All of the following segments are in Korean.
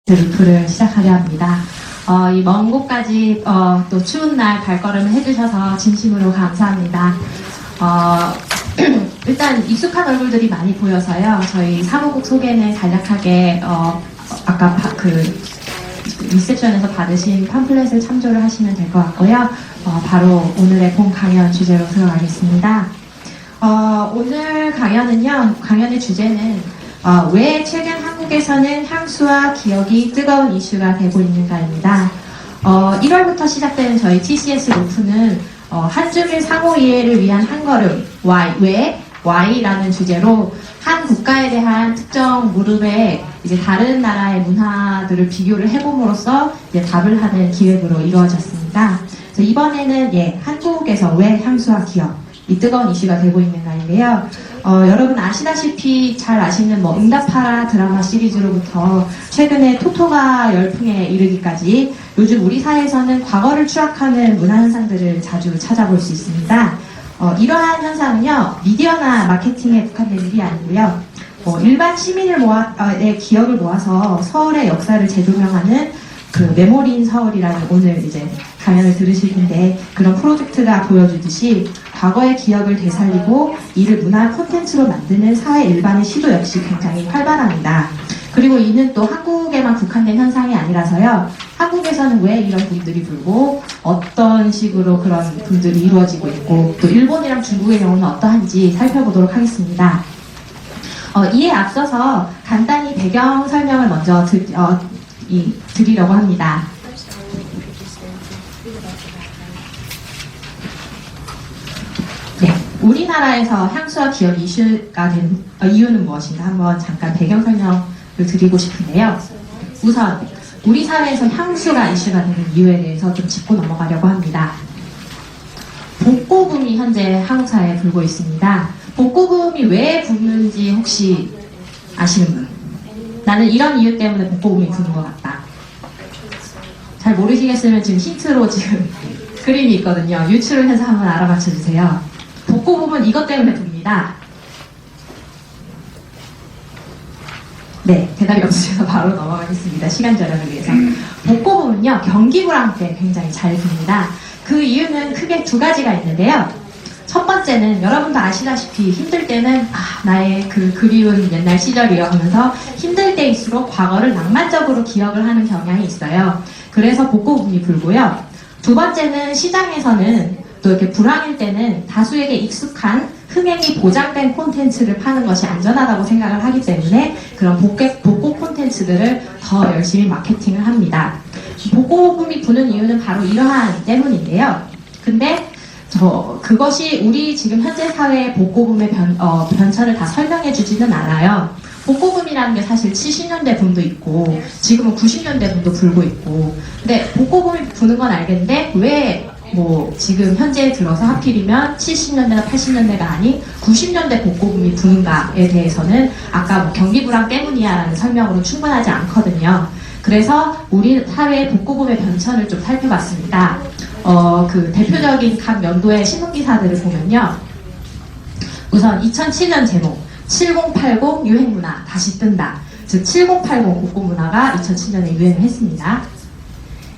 루프를 시작하려 합니다. 이 먼 곳까지 또 추운 날 발걸음을 해주셔서 진심으로 감사합니다. 일단 익숙한 얼굴들이 많이 보여서요. 저희 사무국 소개는 간략하게 아까 리셉션에서 받으신 팜플렛을 참조를 하시면 될 것 같고요. 바로 오늘의 본 강연 주제로 들어가겠습니다. 오늘 강연의 주제는 왜 최근 한국에서는 향수와 기억이 뜨거운 이슈가 되고 있는가입니다. 1월부터 시작되는 저희 TCS 루프는 한중일 상호 이해를 위한 한걸음, 왜? Why라는 주제로 한 국가에 대한 특정 무릎에 이제 다른 나라의 문화들을 비교를 해봄으로써 이제 답을 하는 기획으로 이루어졌습니다. 그래서 이번에는 한국에서 왜 향수와 기억, 이 뜨거운 이슈가 되고 있는가인데요. 여러분 아시다시피 잘 아시는 응답하라 드라마 시리즈로부터 최근에 토토가 열풍에 이르기까지 요즘 우리 사회에서는 과거를 추억하는 문화 현상들을 자주 찾아볼 수 있습니다. 이러한 현상은요, 미디어나 마케팅에 국한된 일이 아니고요. 일반 시민의 기억을 모아서 서울의 역사를 재조명하는 메모리 인 서울이라는 오늘 이제 강연을 들으실 텐데, 그런 프로젝트가 보여주듯이 과거의 기억을 되살리고 이를 문화 콘텐츠로 만드는 사회 일반의 시도 역시 굉장히 활발합니다. 그리고 이는 또 한국에만 국한된 현상이 아니라서요. 한국에서는 왜 이런 분들이 불고 어떤 식으로 그런 분들이 이루어지고 있고 또 일본이랑 중국의 경우는 어떠한지 살펴보도록 하겠습니다. 이에 앞서서 간단히 배경 설명을 먼저 드리려고 합니다. 네, 우리나라에서 향수와 기억 이슈가 된 이유는 무엇인가 한번 잠깐 배경 설명을 드리고 싶은데요. 우선 우리 사회에서 향수가 이슈가 되는 이유에 대해서 좀 짚고 넘어가려고 합니다. 복고붐이 현재 한국 사회에 불고 있습니다. 복고붐이 왜 부는지 혹시 아시는 분? 나는 이런 이유 때문에 복고붐이 부는 것 같다. 잘 모르시겠으면 지금 힌트로 지금 그림이 있거든요. 유추를 해서 한번 알아맞혀 주세요. 복고붐은 이것 때문에 붑니다. 네, 대답이 없으셔서 바로 넘어가겠습니다. 시간 절약을 위해서. 복고붐은요, 경기불황 때 굉장히 잘 붑니다. 그 이유는 크게 두 가지가 있는데요. 첫 번째는 여러분도 아시다시피 힘들 때는 나의 그 그리운 옛날 시절이요 하면서 힘들 때일수록 과거를 낭만적으로 기억을 하는 경향이 있어요. 그래서 복고붐이 불고요. 두 번째는 시장에서는 또 이렇게 불황일 때는 다수에게 익숙한 흥행이 보장된 콘텐츠를 파는 것이 안전하다고 생각을 하기 때문에 그런 복고 콘텐츠들을 더 열심히 마케팅을 합니다. 복고붐이 부는 이유는 바로 이러한 때문인데요. 근데 그것이 우리 지금 현재 사회의 복고붐의 변천을 다 설명해 주지는 않아요. 복고붐이라는 게 사실 70년대 붐도 있고 지금은 90년대 붐도 불고 있고, 근데 복고붐이 부는 건 알겠는데 왜 지금 현재 들어서 하필이면 70년대나 80년대가 아닌 90년대 복고붐이 부는가에 대해서는 아까 경기불황 때문이야라는 설명으로 충분하지 않거든요. 그래서 우리 사회의 복고붐의 변천을 좀 살펴봤습니다. 그 대표적인 각 연도의 신문기사들을 보면요. 우선 2007년 제목 7080 유행문화 다시 뜬다. 즉 7080 복고문화가 2007년에 유행을 했습니다.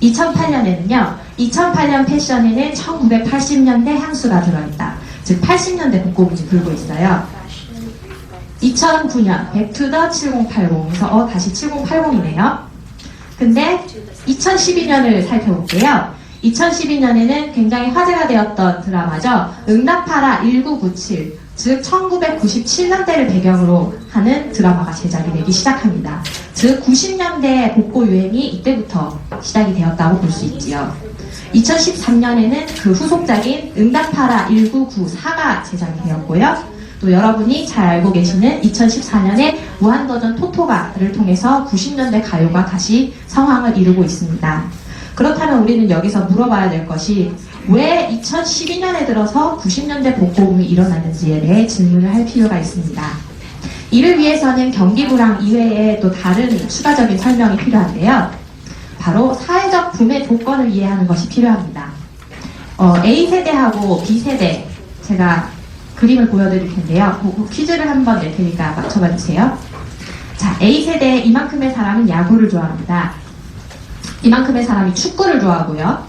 2008년에는요. 2008년 패션에는 1980년대 향수가 들어있다. 즉 80년대 복고붐이 불고 있어요. 2009년 백투더 7080에서 다시 7080이네요. 근데 2012년을 살펴볼게요. 2012년에는 굉장히 화제가 되었던 드라마죠. 응답하라 1997, 즉 1997년대를 배경으로 하는 드라마가 제작이 되기 시작합니다. 즉 90년대 복고 유행이 이때부터 시작이 되었다고 볼 수 있지요. 2013년에는 그 후속작인 응답하라 1994가 제작이 되었고요. 또 여러분이 잘 알고 계시는 2014년에 무한도전 토토가를 통해서 90년대 가요가 다시 성황을 이루고 있습니다. 그렇다면 우리는 여기서 물어봐야 될 것이 왜 2012년에 들어서 90년대 복고붐이 일어났는지에 대해 질문을 할 필요가 있습니다. 이를 위해서는 경기불황 이외에 또 다른 추가적인 설명이 필요한데요. 바로 사회적 붐의 조건을 이해하는 것이 필요합니다. A세대하고 B세대, 제가 그림을 보여드릴 텐데요. 퀴즈를 한번 낼 테니까 맞춰봐 주세요. 자, 자, A세대 이만큼의 사람은 야구를 좋아합니다. 이만큼의 사람이 축구를 좋아하고요.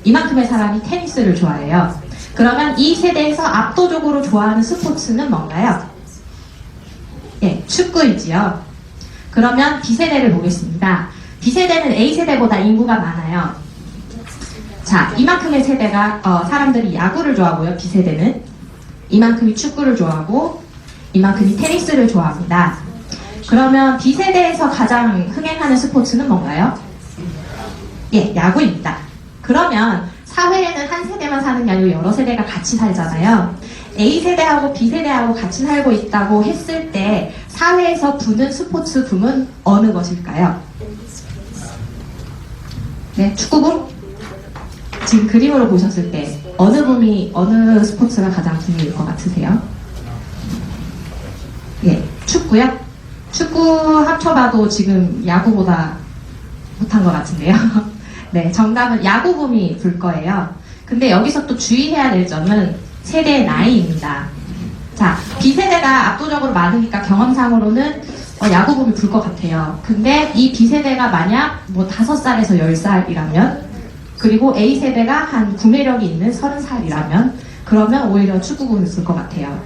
이만큼의 사람이 테니스를 좋아해요. 그러면 이 세대에서 압도적으로 좋아하는 스포츠는 뭔가요? 예, 축구이지요. 그러면 B세대를 보겠습니다. B세대는 A세대보다 인구가 많아요. 자, 이만큼의 세대가 사람들이 야구를 좋아하고요. B세대는 이만큼이 축구를 좋아하고 이만큼이 테니스를 좋아합니다. 그러면 B세대에서 가장 흥행하는 스포츠는 뭔가요? 예, 야구입니다. 그러면 사회에는 한 세대만 사는 게 아니고 여러 세대가 같이 살잖아요. A세대하고 B세대하고 같이 살고 있다고 했을 때 사회에서 부는 스포츠 붐은 어느 것일까요? 네, 축구붐? 지금 그림으로 보셨을 때 어느 스포츠가 가장 붐일 것 같으세요? 예, 축구요? 축구 합쳐봐도 지금 야구보다 못한 것 같은데요. 네, 정답은 야구붐이 불 거예요. 근데 여기서 또 주의해야 될 점은 세대의 나이입니다. 자, B세대가 압도적으로 많으니까 경험상으로는 야구붐이 불 것 같아요. 근데 이 B세대가 만약 뭐 5살에서 10살이라면 그리고 A세대가 한 구매력이 있는 30살이라면 그러면 오히려 축구붐이 불 것 같아요.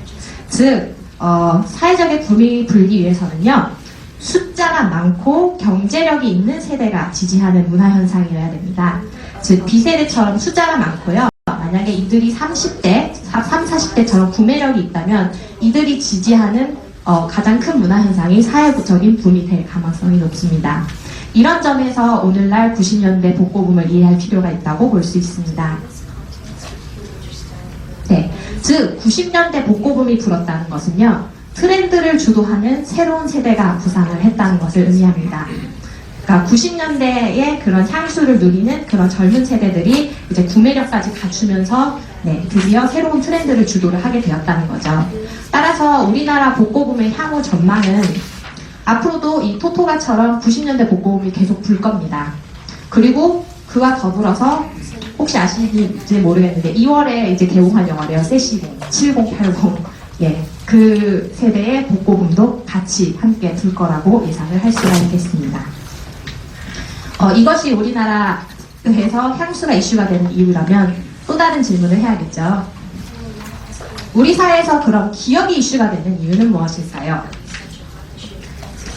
즉, 사회적인 붐이 불기 위해서는요. 숫자가 많고 경제력이 있는 세대가 지지하는 문화현상이어야 됩니다. 즉 B세대처럼 숫자가 많고요. 만약에 이들이 30대, 40대처럼 구매력이 있다면 이들이 지지하는 가장 큰 문화현상이 사회적인 붐이 될 가능성이 높습니다. 이런 점에서 오늘날 90년대 복고붐을 이해할 필요가 있다고 볼 수 있습니다. 네, 즉 90년대 복고붐이 불었다는 것은요. 트렌드를 주도하는 새로운 세대가 부상을 했다는 것을 의미합니다. 그러니까 90년대의 그런 향수를 누리는 그런 젊은 세대들이 이제 구매력까지 갖추면서 네, 드디어 새로운 트렌드를 주도를 하게 되었다는 거죠. 따라서 우리나라 복고붐의 향후 전망은 앞으로도 이 토토가처럼 90년대 복고붐이 계속 불 겁니다. 그리고 그와 더불어서 혹시 아시는지 모르겠는데 2월에 이제 개봉한 영화래요. 세시공, 7080. 예, 그 세대의 복고붐도 같이 함께 불 거라고 예상을 할 수가 있겠습니다. 이것이 우리나라에서 향수가 이슈가 되는 이유라면 또 다른 질문을 해야겠죠. 우리 사회에서 그럼 기억이 이슈가 되는 이유는 무엇일까요?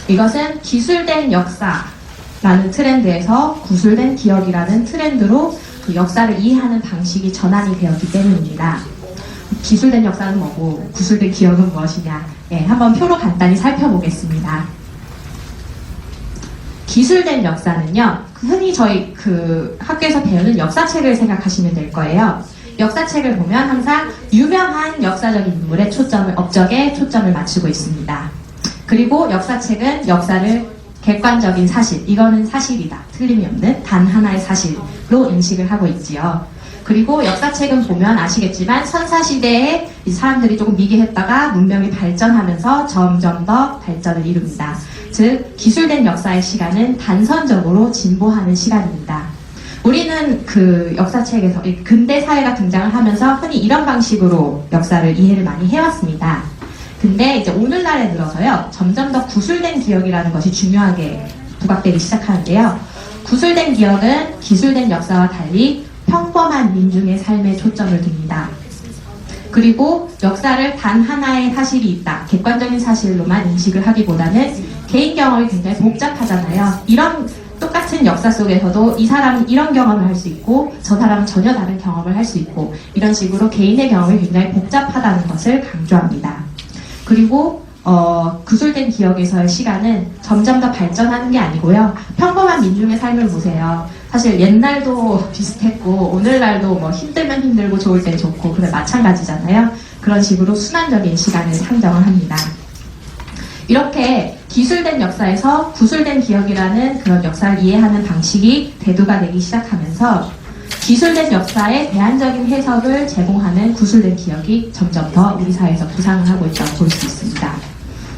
이것은 기술된 역사라는 트렌드에서 구술된 기억이라는 트렌드로 그 역사를 이해하는 방식이 전환이 되었기 때문입니다. 기술된 역사는 뭐고 구술된 기억은 무엇이냐? 예, 한번 표로 간단히 살펴보겠습니다. 기술된 역사는요, 흔히 저희 학교에서 배우는 역사책을 생각하시면 될 거예요. 역사책을 보면 항상 유명한 역사적인 인물의 업적에 초점을 맞추고 있습니다. 그리고 역사책은 역사를 객관적인 사실, 이거는 사실이다, 틀림이 없는 단 하나의 사실로 인식을 하고 있지요. 그리고 역사책은 보면 아시겠지만 선사시대에 사람들이 조금 미개했다가 문명이 발전하면서 점점 더 발전을 이룹니다. 즉 기술된 역사의 시간은 단선적으로 진보하는 시간입니다. 우리는 그 역사책에서 근대 사회가 등장을 하면서 흔히 이런 방식으로 역사를 이해를 많이 해왔습니다. 근데 이제 오늘날에 들어서요, 점점 더 구술된 기억이라는 것이 중요하게 부각되기 시작하는데요. 구술된 기억은 기술된 역사와 달리 평범한 민중의 삶에 초점을 둡니다. 그리고 역사를 단 하나의 사실이 있다, 객관적인 사실로만 인식을 하기보다는 개인 경험이 굉장히 복잡하잖아요. 이런 똑같은 역사 속에서도 이 사람은 이런 경험을 할 수 있고 저 사람은 전혀 다른 경험을 할 수 있고 이런 식으로 개인의 경험이 굉장히 복잡하다는 것을 강조합니다. 그리고 구술된 기억에서의 시간은 점점 더 발전하는 게 아니고요. 평범한 민중의 삶을 보세요. 사실 옛날도 비슷했고 오늘날도 뭐 힘들면 힘들고 좋을 땐 좋고 그래 마찬가지잖아요. 그런 식으로 순환적인 시간을 상정을 합니다. 이렇게 기술된 역사에서 구술된 기억이라는 그런 역사를 이해하는 방식이 대두가 되기 시작하면서 기술된 역사의 대안적인 해석을 제공하는 구술된 기억이 점점 더 우리 사회에서 부상을 하고 있다고 볼 수 있습니다.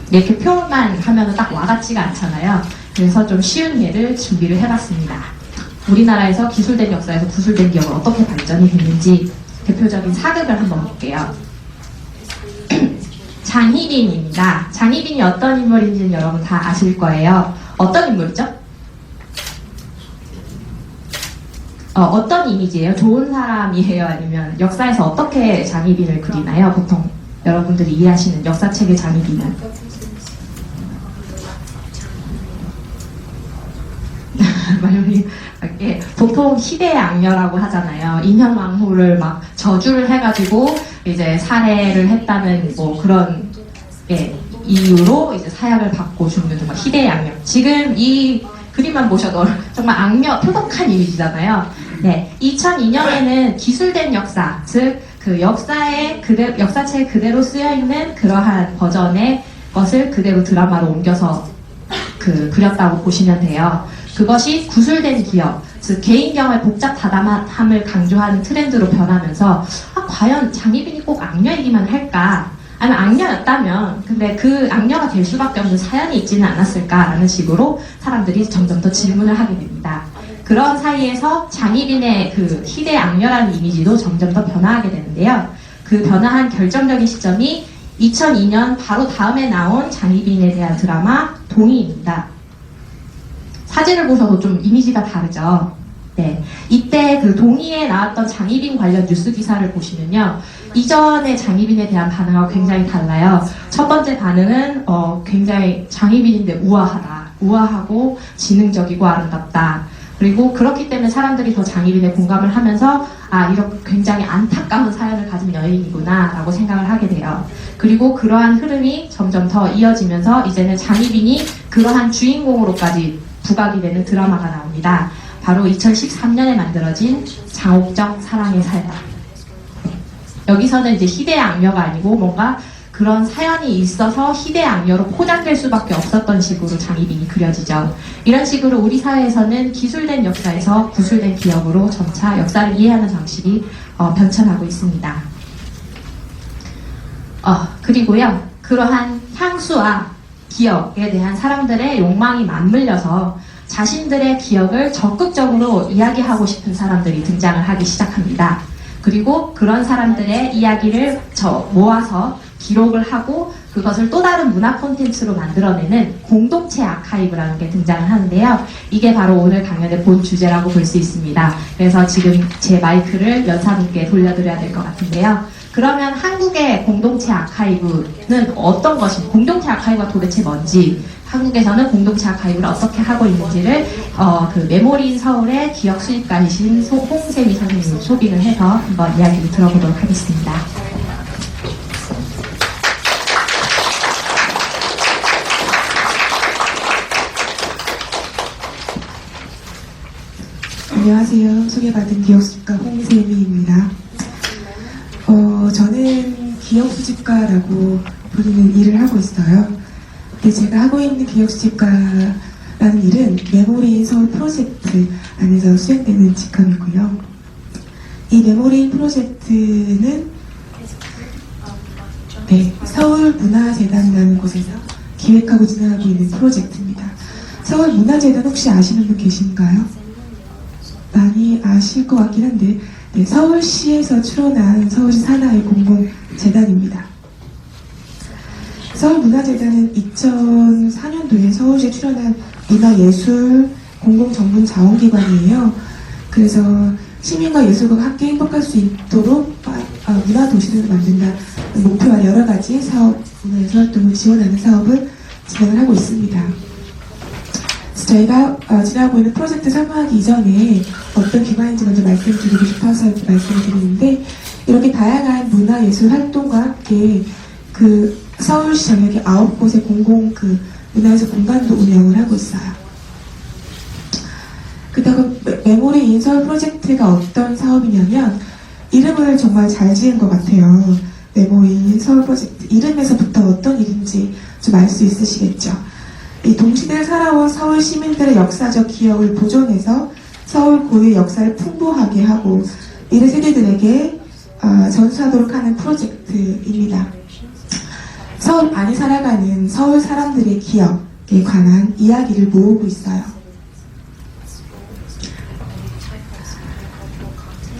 이렇게 표현만 하면 딱 와닿지가 않잖아요. 그래서 좀 쉬운 예를 준비를 해봤습니다. 우리나라에서 기술된 역사에서 구술된 기억은 어떻게 발전이 됐는지 대표적인 사극을 한번 볼게요. 장희빈입니다. 장희빈이 어떤 인물인지는 여러분 다 아실 거예요. 어떤 인물이죠? 어떤 이미지예요? 좋은 사람이에요? 아니면 역사에서 어떻게 장희빈을 그리나요? 보통 여러분들이 이해하시는 역사책의 장희빈은. 보통 희대의 악녀라고 하잖아요. 인현왕후를 막 저주를 해가지고 이제 살해를 했다는 뭐 그런 이유로 이제 사약을 받고 죽는 정말 희대의 악녀. 지금 이 그림만 보셔도 정말 악녀 표독한 이미지잖아요. 네, 2002년에는 기술된 역사, 즉 그 역사책에 그대로 쓰여 있는 그러한 버전의 것을 그대로 드라마로 옮겨서 그렸다고 보시면 돼요. 그것이 구술된 기억, 즉 개인경의 복잡 다담함을 강조하는 트렌드로 변하면서 과연 장희빈이 꼭 악녀이기만 할까? 아니면 악녀였다면 근데 그 악녀가 될 수밖에 없는 사연이 있지는 않았을까라는 식으로 사람들이 점점 더 질문을 하게 됩니다. 그런 사이에서 장희빈의 그 희대 악녀라는 이미지도 점점 더 변화하게 되는데요. 그 변화한 결정적인 시점이 2002년 바로 다음에 나온 장희빈에 대한 드라마 동의입니다. 사진을 보셔도 좀 이미지가 다르죠. 네, 이때 그 동의에 나왔던 장희빈 관련 뉴스 기사를 보시면요. 이전의 장희빈에 대한 반응하고 굉장히 달라요. 첫 번째 반응은 굉장히 장희빈인데 우아하다. 우아하고 지능적이고 아름답다. 그리고 그렇기 때문에 사람들이 더 장희빈에 공감을 하면서 이렇게 굉장히 안타까운 사연을 가진 여인이구나 라고 생각을 하게 돼요. 그리고 그러한 흐름이 점점 더 이어지면서 이제는 장희빈이 그러한 주인공으로까지 부각이 되는 드라마가 나옵니다. 바로 2013년에 만들어진 장옥정 사랑의 살다. 여기서는 이제 희대의 악녀가 아니고 뭔가 그런 사연이 있어서 희대의 악녀로 포장될 수밖에 없었던 식으로 장희빈이 그려지죠. 이런 식으로 우리 사회에서는 기술된 역사에서 구술된 기억으로 점차 역사를 이해하는 방식이 변천하고 있습니다. 그리고요, 그러한 향수와 기억에 대한 사람들의 욕망이 맞물려서 자신들의 기억을 적극적으로 이야기하고 싶은 사람들이 등장을 하기 시작합니다. 그리고 그런 사람들의 이야기를 모아서 기록을 하고 그것을 또 다른 문화 콘텐츠로 만들어내는 공동체 아카이브라는 게 등장을 하는데요. 이게 바로 오늘 강연의 본 주제라고 볼 수 있습니다. 그래서 지금 제 마이크를 연사분께 돌려드려야 될 것 같은데요. 그러면 한국의 공동체 아카이브는 어떤 것인지, 공동체 아카이브가 도대체 뭔지, 한국에서는 공동체 아카이브를 어떻게 하고 있는지를 그 메모리인 서울의 기억 수집가이신 홍세미 선생님을 소개를 해서 한번 이야기를 들어보도록 하겠습니다. 안녕하세요. 소개받은 기억수집가 홍세미입니다. 저는 기억수집가라고 부르는 일을 하고 있어요. 근데 제가 하고 있는 기억수집가라는 일은 메모리인 서울 프로젝트 안에서 수행되는 직함이고요. 이 메모리인 프로젝트는 서울문화재단이라는 곳에서 기획하고 진행하고 있는 프로젝트입니다. 서울문화재단 혹시 아시는 분 계신가요? 많이 아실 것 같긴 한데 서울시에서 출원한 서울시 산하의 공공재단입니다. 서울문화재단은 2004년도에 서울시에 출원한 문화예술 공공전문자원기관이에요. 그래서 시민과 예술가가 함께 행복할 수 있도록 문화도시를 만든다 목표와 여러 가지 사업, 문화예술 활동을 지원하는 사업을 진행을 하고 있습니다. 저희가 진행하고 있는 프로젝트 설명하기 이전에 어떤 기관인지 먼저 말씀드리고 싶어서 이렇게 말씀을 드리는데, 이렇게 다양한 문화예술 활동과 함께 그 서울시 전역의 9곳의 공공 문화예술 공간도 운영을 하고 있어요. 그렇다고 메모리 인서울 프로젝트가 어떤 사업이냐면, 이름을 정말 잘 지은 것 같아요. 메모리 서울 프로젝트. 이름에서부터 어떤 일인지 좀 알 수 있으시겠죠? 이 동시대를 살아온 서울 시민들의 역사적 기억을 보존해서 서울 고유의 역사를 풍부하게 하고 미래 세대들에게 전수하도록 하는 프로젝트입니다. 서울 안에 살아가는 서울 사람들의 기억에 관한 이야기를 모으고 있어요.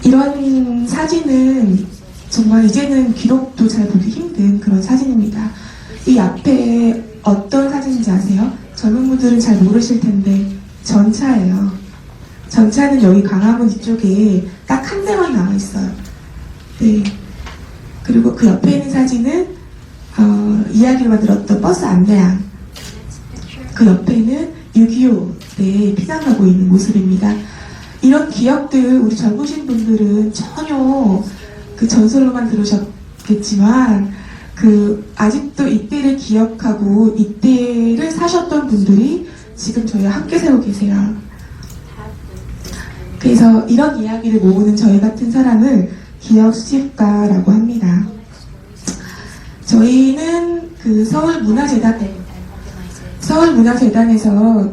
이런 사진은 정말 이제는 기록도 잘 보기 힘든 그런 사진입니다. 이 앞에 어떤 사진인지 아세요? 젊은 분들은 잘 모르실 텐데 전차예요. 전차는 여기 광화문 이쪽에 딱 한 대만 나와 있어요. 네. 그리고 그 옆에 있는 사진은 이야기를 만들었던 버스 안내양. 그 옆에는 6.25때 피난가고 있는 모습입니다. 이런 기억들 우리 젊으신 분들은 전혀 그 전설로만 들으셨겠지만 아직도 이때를 기억하고 이때를 사셨던 분들이 지금 저희와 함께 살고 계세요. 그래서 이런 이야기를 모으는 저희 같은 사람을 기억 수집가라고 합니다. 저희는 그 서울문화재단에서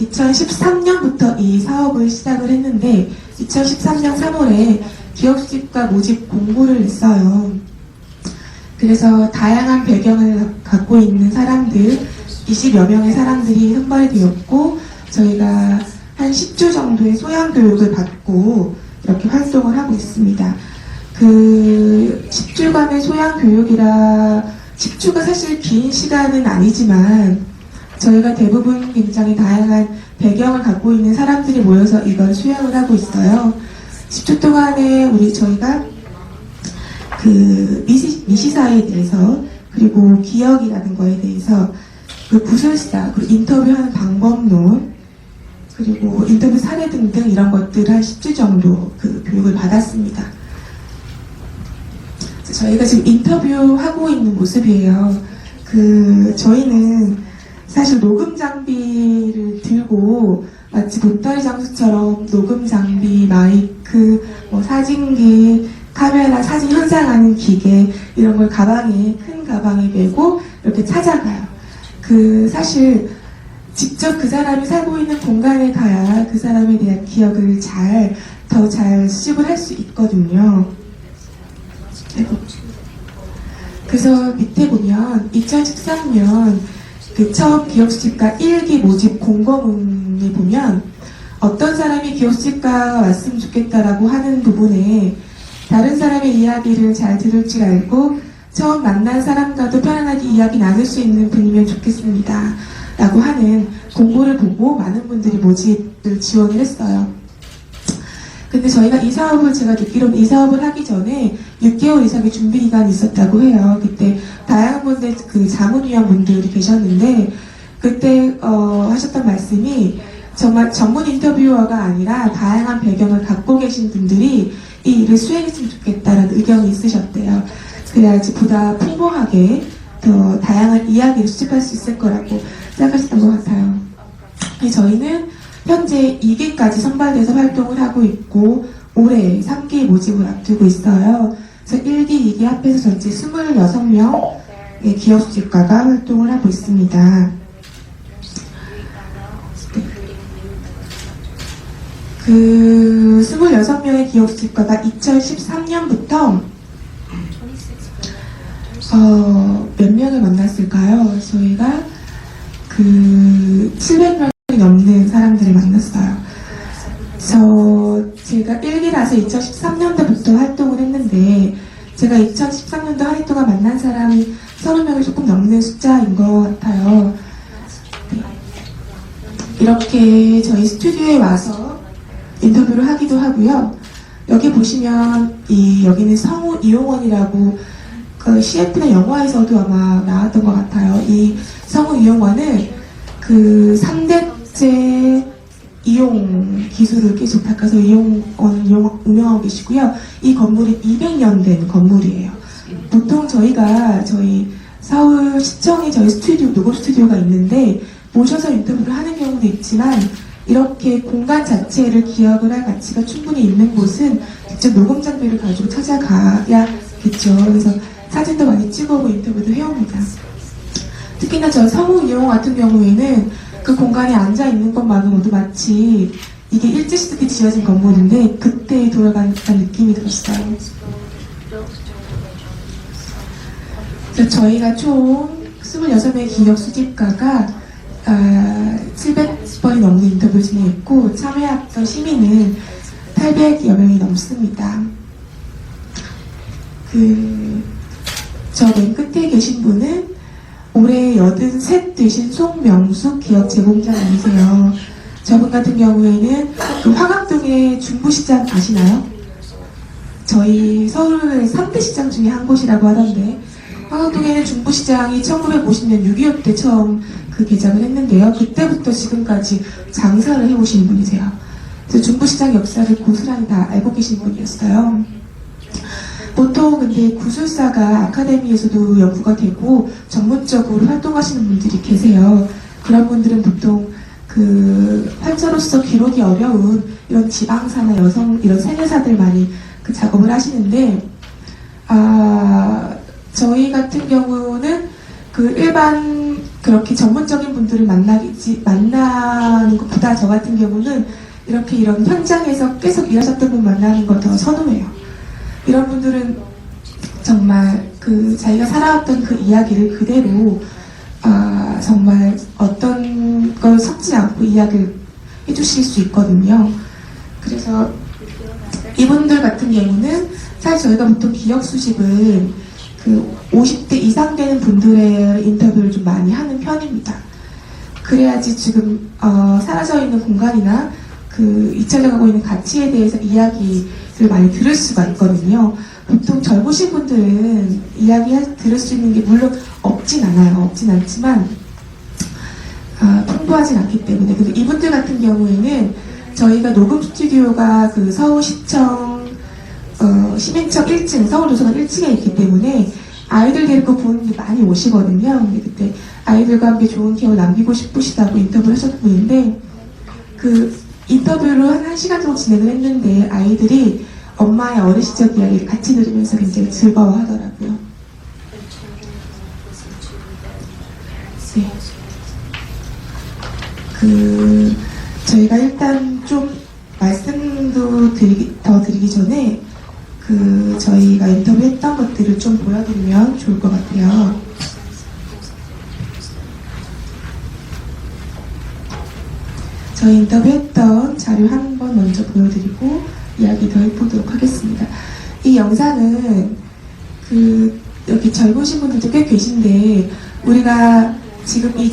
2013년부터 이 사업을 시작을 했는데 2013년 3월에 기억 수집가 모집 공고를 냈어요. 그래서 다양한 배경을 갖고 있는 사람들 20여 명의 사람들이 선발이 되었고 저희가 한 10주 정도의 소양 교육을 받고 이렇게 활동을 하고 있습니다. 그 10주간의 소양 교육이라 10주가 사실 긴 시간은 아니지만 저희가 대부분 굉장히 다양한 배경을 갖고 있는 사람들이 모여서 이걸 수양을 하고 있어요. 10주 동안에 저희가 그 미시사에 대해서 그리고 기억이라는 거에 대해서 그 구술사, 그리고 인터뷰하는 방법론 그리고 인터뷰 사례 등등 이런 것들을 한 10주 정도 그 교육을 받았습니다. 저희가 지금 인터뷰하고 있는 모습이에요. 저희는 사실 녹음 장비를 들고 마치 보따리 장수처럼 녹음 장비, 마이크, 사진기, 카메라, 사진 현상하는 기계 이런 걸 큰 가방에 메고 이렇게 찾아가요. 사실 직접 그 사람이 살고 있는 공간에 가야 그 사람에 대한 기억을 더 잘 수집을 할 수 있거든요. 그래서 밑에 보면 2013년 처음 기억수집가 1기 모집 공고문을 보면 어떤 사람이 기억수집가가 왔으면 좋겠다라고 하는 부분에 다른 사람의 이야기를 잘 들을 줄 알고 처음 만난 사람과도 편안하게 이야기 나눌 수 있는 분이면 좋겠습니다. 라고 하는 공고를 보고 많은 분들이 모집을 지원을 했어요. 근데 저희가 제가 듣기로는 이 사업을 하기 전에 6개월 이상의 준비 기간이 있었다고 해요. 그때 다양한 분들, 자문위원 분들이 계셨는데, 그때, 하셨던 말씀이 정말 전문 인터뷰어가 아니라 다양한 배경을 갖고 계신 분들이 이 일을 수행했으면 좋겠다는 의견이 있으셨대요. 그래야지 보다 풍부하게 더 다양한 이야기를 수집할 수 있을 거라고 생각하셨던 것 같아요. 저희는 현재 2기까지 선발돼서 활동을 하고 있고 올해 3기 모집을 앞두고 있어요. 그래서 1기, 2기 합해서 전체 26명의 기업 수집가가 활동을 하고 있습니다. 그 26명의 기업 수집가가 2013년부터 몇 명을 만났을까요? 저희가 700명이 넘는 사람들을 만났어요. 제가 1기라서 2013년도부터 활동을 했는데 제가 2013년도 한 해 동안 만난 사람이 30명이 조금 넘는 숫자인 것 같아요. 네. 이렇게 저희 스튜디오에 와서 인터뷰를 하기도 하고요. 여기 보시면 여기는 성우 이용원이라고 CF나 영화에서도 아마 나왔던 것 같아요. 이 성우 이용원은 3대째 이용 기술을 계속 닦아서 운영하고 계시고요. 이 건물이 200년 된 건물이에요. 보통 저희 서울시청에 저희 녹음 스튜디오가 있는데 모셔서 인터뷰를 하는 경우도 있지만 이렇게 공간 자체를 기억을 할 가치가 충분히 있는 곳은 직접 녹음 장비를 가지고 찾아가야겠죠. 그래서 사진도 많이 찍어오고 인터뷰도 해옵니다. 특히나 저 성우 이용 같은 경우에는 그 공간에 앉아있는 것만으로도 마치 이게 일제시대 때 지어진 건물인데 그때에 돌아간 듯한 느낌이 들었어요. 그래서 저희가 총 26명의 기억 수집가가 700번이 넘는 인터뷰를 진행했고 참여했던 시민은 800여 명이 넘습니다. 저 맨 끝에 계신 분은 올해 83 되신 송명숙 기업 제공자님이세요. 저분 같은 경우에는 그 화강동의 중부시장 아시나요? 저희 서울의 3대 시장 중에 한 곳이라고 하던데, 화강동에는 중부시장이 1950년 6.25 때 처음 그 개장을 했는데요. 그때부터 지금까지 장사를 해오신 분이세요. 그래서 중부시장 역사를 고스란히 다 알고 계신 분이었어요. 보통 근데 구술사가 아카데미에서도 연구가 되고 전문적으로 활동하시는 분들이 계세요. 그런 분들은 보통 그 활자로서 기록이 어려운 이런 지방사나 여성 이런 세계사들 많이 그 작업을 하시는데, 저희 같은 경우는 그 일반 그렇게 전문적인 분들을 만나는 것보다 저 같은 경우는 이렇게 이런 현장에서 계속 일하셨던 분 만나는 걸 더 선호해요. 이런 분들은 정말 그 자기가 살아왔던 그 이야기를 그대로 정말 어떤 걸 섞지 않고 이야기를 해주실 수 있거든요. 그래서 이분들 같은 경우는 사실 저희가 보통 기억 수집은 그 50대 이상 되는 분들의 인터뷰를 좀 많이 하는 편입니다. 그래야지 지금 사라져 있는 공간이나 그 잊혀져가고 있는 가치에 대해서 이야기를 많이 들을 수가 있거든요. 보통 젊으신 분들은 들을 수 있는 게 물론 없진 않아요. 없진 않지만 풍부하진 않기 때문에. 근데 이분들 같은 경우에는 저희가 녹음 스튜디오가 그 서울시청 시민청 1층, 서울도서관 1층에 있기 때문에 아이들 데리고 부모님이 많이 오시거든요. 근데 그때 아이들과 함께 좋은 기억을 남기고 싶으시다고 인터뷰를 하셨던 분인데, 그 인터뷰를 한 1시간 정도 진행을 했는데 아이들이 엄마의 어린 시절 이야기를 같이 들으면서 굉장히 즐거워하더라고요. 네. 저희가 일단 좀 말씀도 드리기 전에 저희가 인터뷰했던 것들을 좀 보여드리면 좋을 것 같아요. 저희 인터뷰했던 자료 한 번 먼저 보여드리고 이야기 더 해보도록 하겠습니다. 이 영상은 여기 젊으신 분들도 꽤 계신데, 우리가 지금 이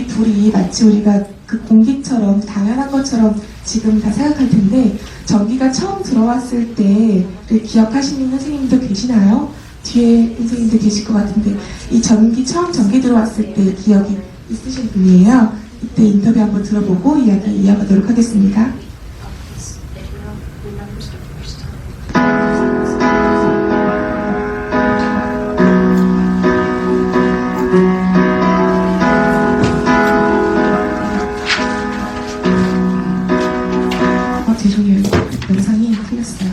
불이 마치 우리가 그 공기처럼 당연한 것처럼 지금 다 생각할 텐데, 전기가 처음 들어왔을 때를 기억하시는 선생님도 계시나요? 뒤에 선생님도 계실 것 같은데, 이 처음 전기 들어왔을 때 기억이 있으신 분이에요. 이때 인터뷰 한번 들어보고 이야기 이어가도록 하겠습니다. 죄송해요. 영상이 틀렸어요.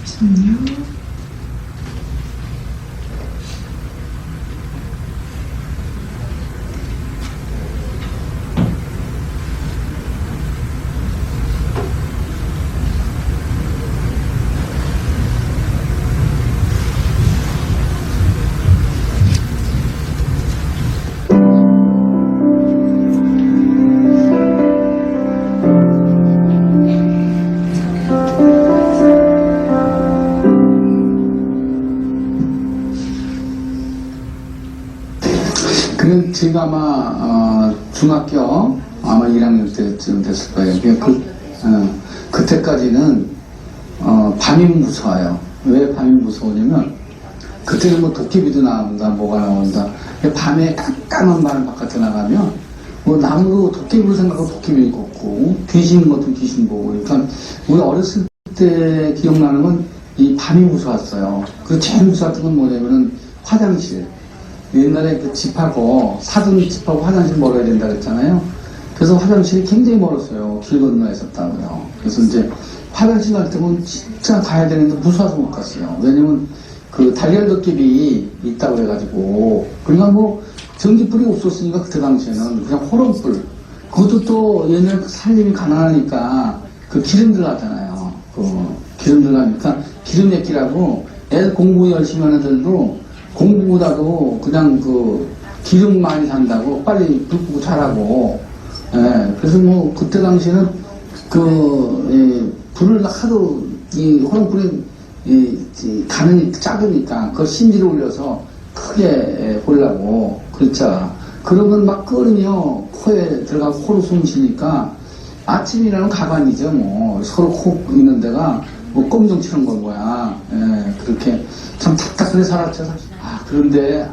잠시만요. 제가 아마 중학교 아마 1학년 때쯤 됐을 거예요. 그때까지는 밤이 무서워요. 왜 밤이 무서우냐면 그때는 뭐 도깨비도 나온다, 뭐가 나온다. 밤에 깜깜한 방 바깥에 나가면 뭐 나무도 도깨비로 생각하고 도깨비 걷고 귀신 같은 귀신 보고. 그러니까 우리 어렸을 때 기억나는 건 이 밤이 무서웠어요. 그 제일 무서웠던 건 뭐냐면은 화장실. 옛날에 그 집하고 사돈 집하고 화장실 멀어야 된다 그랬잖아요. 그래서 화장실이 굉장히 멀었어요. 길 건너에 있었다고요. 그래서 이제 화장실 갈 때는 진짜 가야 되는데 무서워서 못 갔어요. 왜냐면 그 달걀 도깨비 있다고 해가지고. 그러니까 뭐 전기불이 없었으니까 그때 당시에는 그냥 호롱불. 그것도 또 옛날 살림이 가난하니까 그 기름들 하잖아요. 그 기름들 하니까 기름焼기라고 애들 공부 열심히 하는 애들도 공부보다도 그냥 그 기름 많이 산다고 빨리 불 끄고 자라고. 그래서 뭐 그때 당시에는 불을 하도 이 호롱불은 가면이 작으니까 그걸 심지를 올려서 크게 보려고 그랬죠. 그러면 막 끓으며 코에 들어가고 코로 숨 쉬니까 아침이라는 가관이죠. 뭐 서로 코 있는 데가 뭐 껌정 치는 건 뭐야. 예, 그렇게 참 답답하게 살았죠. 그런데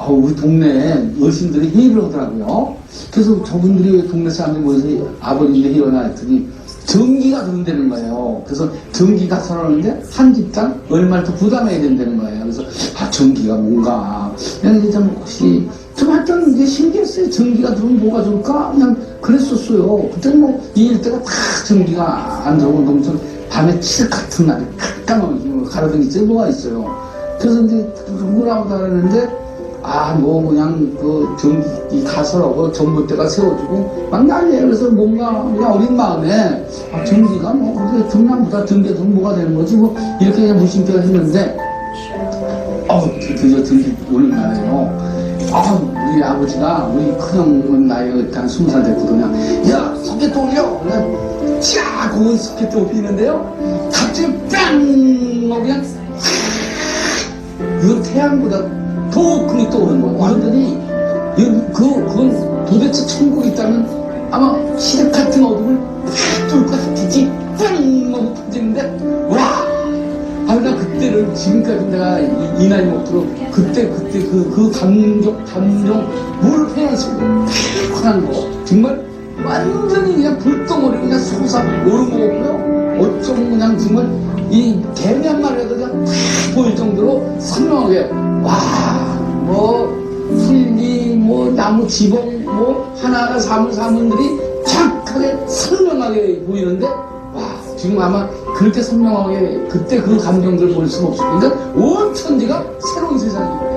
우리 동네에 어르신들이 회의를 하더라고요. 그래서 저분들이 동네 사람들이 모여서 아버님들 회의하나 했더니 전기가 들어온다는 거예요. 그래서 전기가 들어오는데 한 집당 얼마를 더 부담해야 된다는 거예요. 그래서 전기가 뭔가 그냥 좀 혹시 좀 하여튼 이게 신기했어요. 전기가 들어오면 뭐가 좋을까? 그냥 그랬었어요. 그때는 뭐 이 일대가 다 전기가 안 들어오고 너무 밤에 칠 같은 날이 깜깜하게 가로등이 뭐가 있어요. 그래서 이제 뭐라고 하는데 뭐 그냥 전기 가설하고 전봇대가 세워주고 막 난리예요. 그래서 뭔가 그냥 어린 마음에 전기가 뭐 우리가 등남보다 등기가 더 뭐가 되는 거지 뭐 이렇게 그냥 무심결 했는데 드디어 등기 오는 날에요. 우리 아버지가 우리 큰형 나이가 한 20살 됐거든요. 야 소켓 올려. 그냥 쫙 고운 소켓 올리는데요. 갑자기 빵 그냥 이건 태양보다 더 크게 떠오르는 거예요. 그러더니 그건 도대체 천국이 있다면 아마 시댁 같은 어둠을 팍 뚫고 빛이 빵 하고 터지는데 와! 나 그때를 지금까지 내가 이 나이 먹도록 그때 그 감정 뭘 표현할 수 있는 팍 거 정말 완전히 그냥 불덩어리 그냥 솟아 오르고요. 어쩜 그냥 정말 이 개미한 마리라도 그냥 탁 보일 정도로 선명하게 풀리 나무 지붕 하나하나 사물들이 정확하게 선명하게 보이는데 지금 아마 그렇게 선명하게 그때 그 감정들을 볼 수가 없어요. 그러니까 온 천지가 새로운 세상입니다.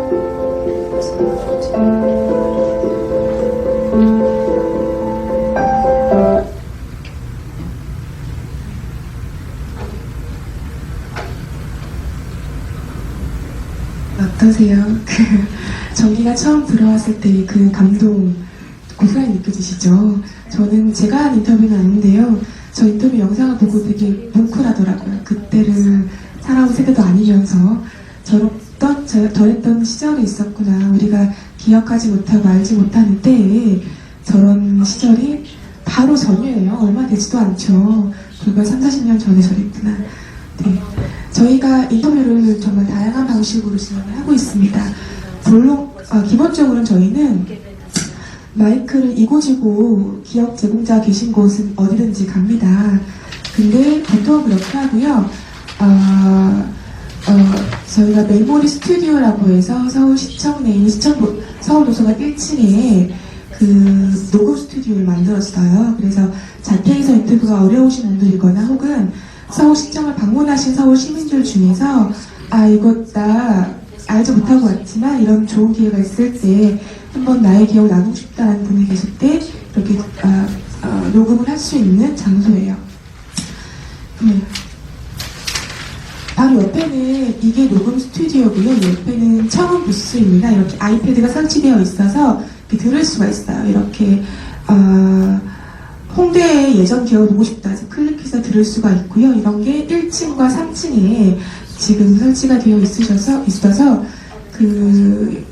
어떠세요? 전기가 처음 들어왔을 때 그 감동 고스란히 느껴지시죠? 저는 제가 한 인터뷰는 아닌데요. 저 인터뷰 영상을 보고 되게 뭉클하더라고요. 그때를 살아온 세대도 아니면서 저랬던 시절이 있었구나. 우리가 기억하지 못하고 알지 못하는 때에 저런 시절이 바로 전이에요. 얼마 되지도 않죠. 불과 30-40년 전에 저랬구나. 네. 저희가 인터뷰를 정말 다양한 방식으로 진행을 하고 있습니다. 물론 기본적으로는 저희는 마이크를 이고지고 기업 제공자 계신 곳은 어디든지 갑니다. 근데 보통 그렇게 하고요. 저희가 메모리 스튜디오라고 해서 서울시청 내인 서울도서관 1층에 그 녹음 스튜디오를 만들었어요. 그래서 자택에서 인터뷰가 어려우신 분들이거나 혹은 서울시청을 방문하신 서울 시민들 중에서 이거 나 알지 못하고 왔지만 이런 좋은 기회가 있을 때 한번 나의 기억을 나누고 싶다는 분이 계실 때 이렇게 녹음을 할 수 있는 장소예요. 바로 옆에는 이게 녹음 스튜디오고요. 옆에는 청음 부스입니다. 이렇게 아이패드가 설치되어 있어서 이렇게 들을 수가 있어요. 이렇게 홍대의 예전 기억을 보고 싶다 해서 클릭해서 들을 수가 있고요. 이런 게 1층과 3층에 지금 설치가 되어 있어서 그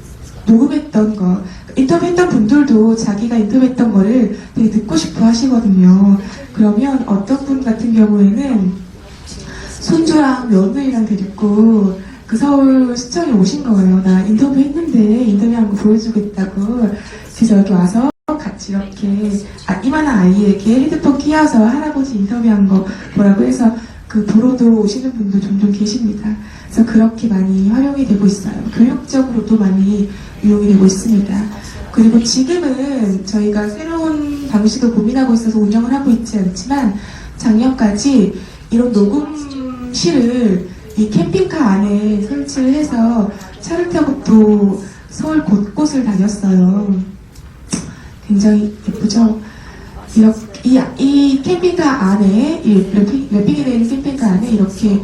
녹음했던 거 인터뷰했던 분들도 자기가 인터뷰했던 거를 되게 듣고 싶어 하시거든요. 그러면 어떤 분 같은 경우에는 손주랑 며느리랑 데리고 그 서울시청에 오신 거예요. 나 인터뷰했는데 인터뷰한 거 보여주겠다고. 그래서 여기 와서 같이 이렇게 이만한 아이에게 헤드폰 끼워서 할아버지 인터뷰한 거 보라고 해서 그 보러도 오시는 분도 종종 계십니다. 그래서 그렇게 많이 활용이 되고 있어요. 교육적으로도 많이 이용이 되고 있습니다. 그리고 지금은 저희가 새로운 방식을 고민하고 있어서 운영을 하고 있지 않지만 작년까지 이런 녹음실을 이 캠핑카 안에 설치를 해서 차를 타고 또 서울 곳곳을 다녔어요. 굉장히 예쁘죠? 이 캠핑카 안에, 이 랩핑이 되어 있는 캠핑카 안에 이렇게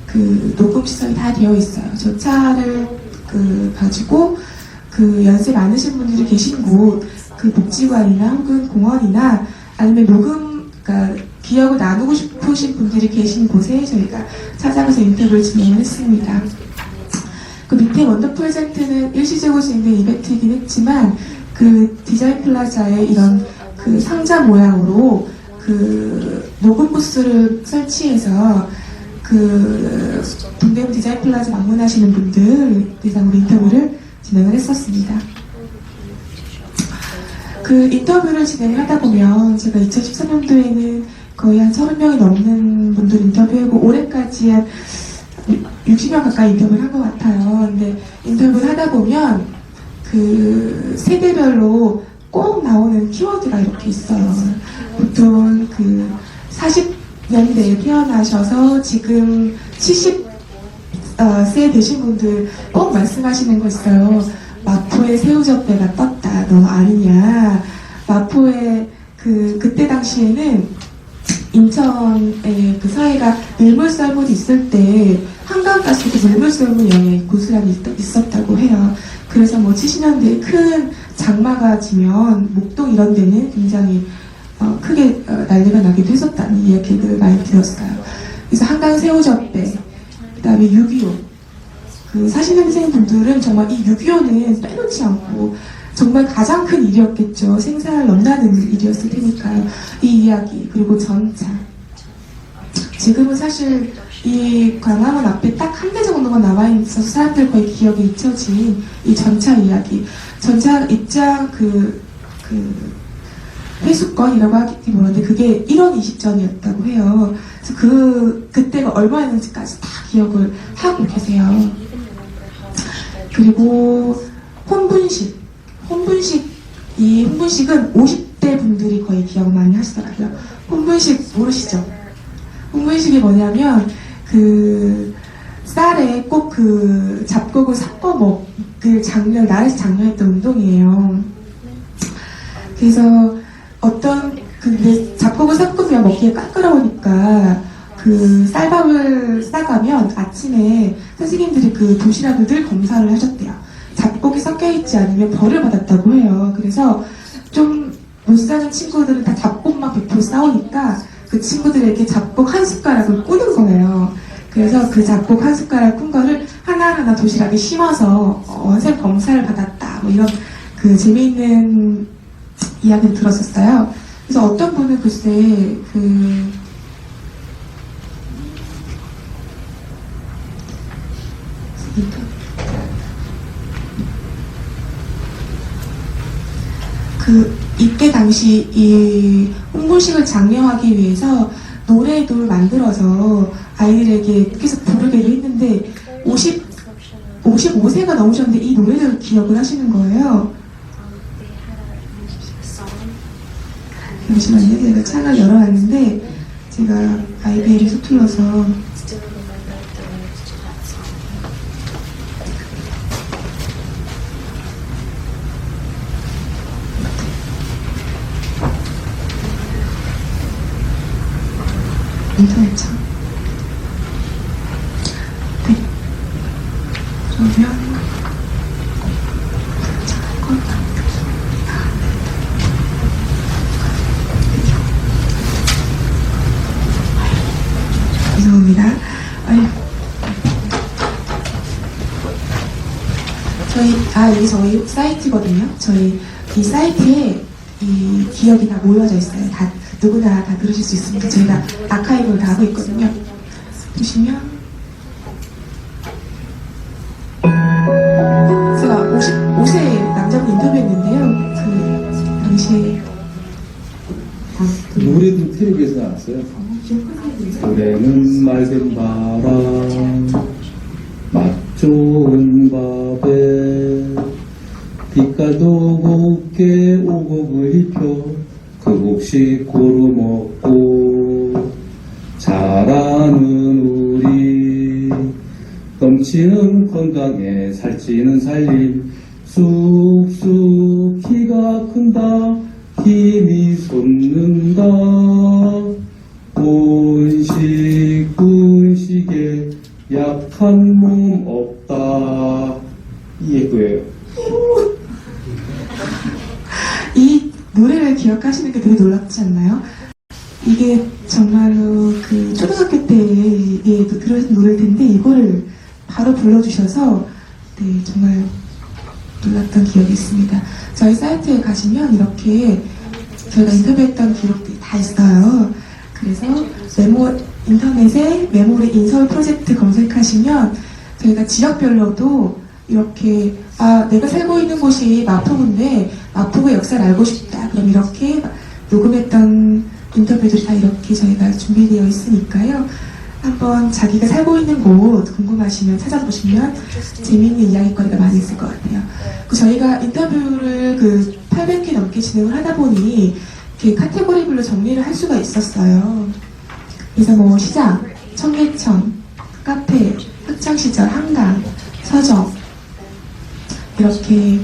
그 녹음 시설이 다 되어 있어요. 저 차를 가지고 그 연세 많으신 분들이 계신 곳, 그 복지관이나 혹은 공원이나 아니면 그러니까 기억을 나누고 싶으신 분들이 계신 곳에 저희가 찾아가서 인터뷰를 진행을 했습니다. 그 밑에 원더 프로젝트는 일시적으로 진행된 이벤트이긴 했지만 그 디자인 플라자에 이런 그 상자 모양으로 그 녹음 부스를 설치해서 그 동대문 디자인 플라자 방문하시는 분들 대상으로 인터뷰를 진행을 했었습니다. 그 인터뷰를 진행하다 보면 제가 2013년도에는 거의 한 30명이 넘는 분들 인터뷰하고 올해까지 한 60명 가까이 인터뷰를 한 것 같아요. 근데 인터뷰를 하다 보면 그 세대별로 꼭 나오는 키워드가 이렇게 있어요. 보통 그 40년대에 태어나셔서 지금 70세 되신 분들 꼭 말씀하시는 거 있어요. 마포의 새우젓배가 떴다. 너 아니냐? 마포의 그때 당시에는 인천의 그 사회가 밀물썰물이 있을 때 한강가스도 밀물썰물 영향이 고스란히 있었다고 해요. 그래서 뭐 70년대에 큰 장마가 지면 목동 이런 데는 굉장히 크게 난리가 나기도 했었다는 이야기를 많이 들었어요. 그래서 한강 새우젓배, 그 다음에 6.25. 그 사시는 분들은 정말 이 6.25는 빼놓지 않고 정말 가장 큰 일이었겠죠. 생사를 넘나는 일이었을 테니까요. 이 이야기, 그리고 전차. 지금은 사실 이 광화문 앞에 딱 한 대 정도가 남아 있어서 사람들 거의 기억에 잊혀진 이 전차 이야기. 전차 입장 회수권이라고 하기 모르는데 그게 1원 20전이었다고 해요. 그래서 그때가 얼마였는지까지 다 기억을 하고 계세요. 그리고 이 혼분식은 50대 분들이 거의 기억 많이 하시더라고요. 혼분식 모르시죠? 혼분식이 뭐냐면 그 쌀에 꼭 그 잡곡을 섞어 먹을 나라에서 장려했던 운동이에요. 그래서 근데 잡곡을 섞으면 먹기에 깐끄러우니까 그 쌀밥을 싸가면 아침에 선생님들이 그 도시락을 늘 검사를 하셨대요. 잡곡이 섞여있지 않으면 벌을 받았다고 해요. 그래서 좀 못 사는 친구들은 다 잡곡만 100% 싸우니까 그 친구들에게 잡곡 한 숟가락을 꾸는 거예요. 그래서 그 잡곡 한 숟가락 꾼 거를 하나하나 도시락에 심어서 선생님 검사를 받았다. 뭐 이런 그 재미있는 이야기를 들었었어요. 그래서 어떤 분은 글쎄 이때 당시 이 홍보식을 장려하기 위해서 노래도 만들어서 아이들에게 계속 부르기도 했는데 55세가 넘으셨는데 이 노래를 기억을 하시는 거예요. 잠시만요. 제가 창을 열어놨는데 제가 아이들이 서툴러서 인터넷 창. 네. 그러면 죄송합니다. 이게 저희 사이트거든요. 저희 이 사이트에 이 기억이 다 모여져 있어요. 다 누구나 다 들으실 수 있습니다. 저희가 아카이브를 다 하고 있거든요. 보시면 제가 55세 남자분 인터뷰했는데요. 그 당시에 노래도 텔레비에서 나왔어요. 노래는 맑은 바람, 맛 좋은 밥에 빛깔도 곱게 오곡을 입혀 그 곡식 고루 먹고 자라는 우리 넘치는 건강에 살찌는 살림 쑥쑥 키가 큰다 힘이 솟는다 분식에 약한 몸 없다 이게 그예요. 이 노래를 기억하시는 게 되게 놀랍지 않나요? 이게 정말로 그 초등학교 때에 들으신 노래일 텐데 이거를 바로 불러주셔서 네 정말 놀랐던 기억이 있습니다. 저희 사이트에 가시면 이렇게 저희가 인터뷰했던 기록들이 다 있어요. 그래서 인터넷에 메모리 인서울 프로젝트 검색하시면 저희가 지역별로도 이렇게 내가 살고 있는 곳이 마포구인데 마포구의 역사를 알고 싶다. 그럼 이렇게 녹음했던 인터뷰들이 다 이렇게 저희가 준비되어 있으니까요. 한번 자기가 살고 있는 곳 궁금하시면 찾아보시면 재미있는 이야기거리가 많이 있을 것 같아요. 저희가 인터뷰를 800개 넘게 진행을 하다 보니 이렇게 카테고리별로 정리를 할 수가 있었어요. 그래서 뭐 시장, 청계천, 카페, 학창시절, 한강, 서점 이렇게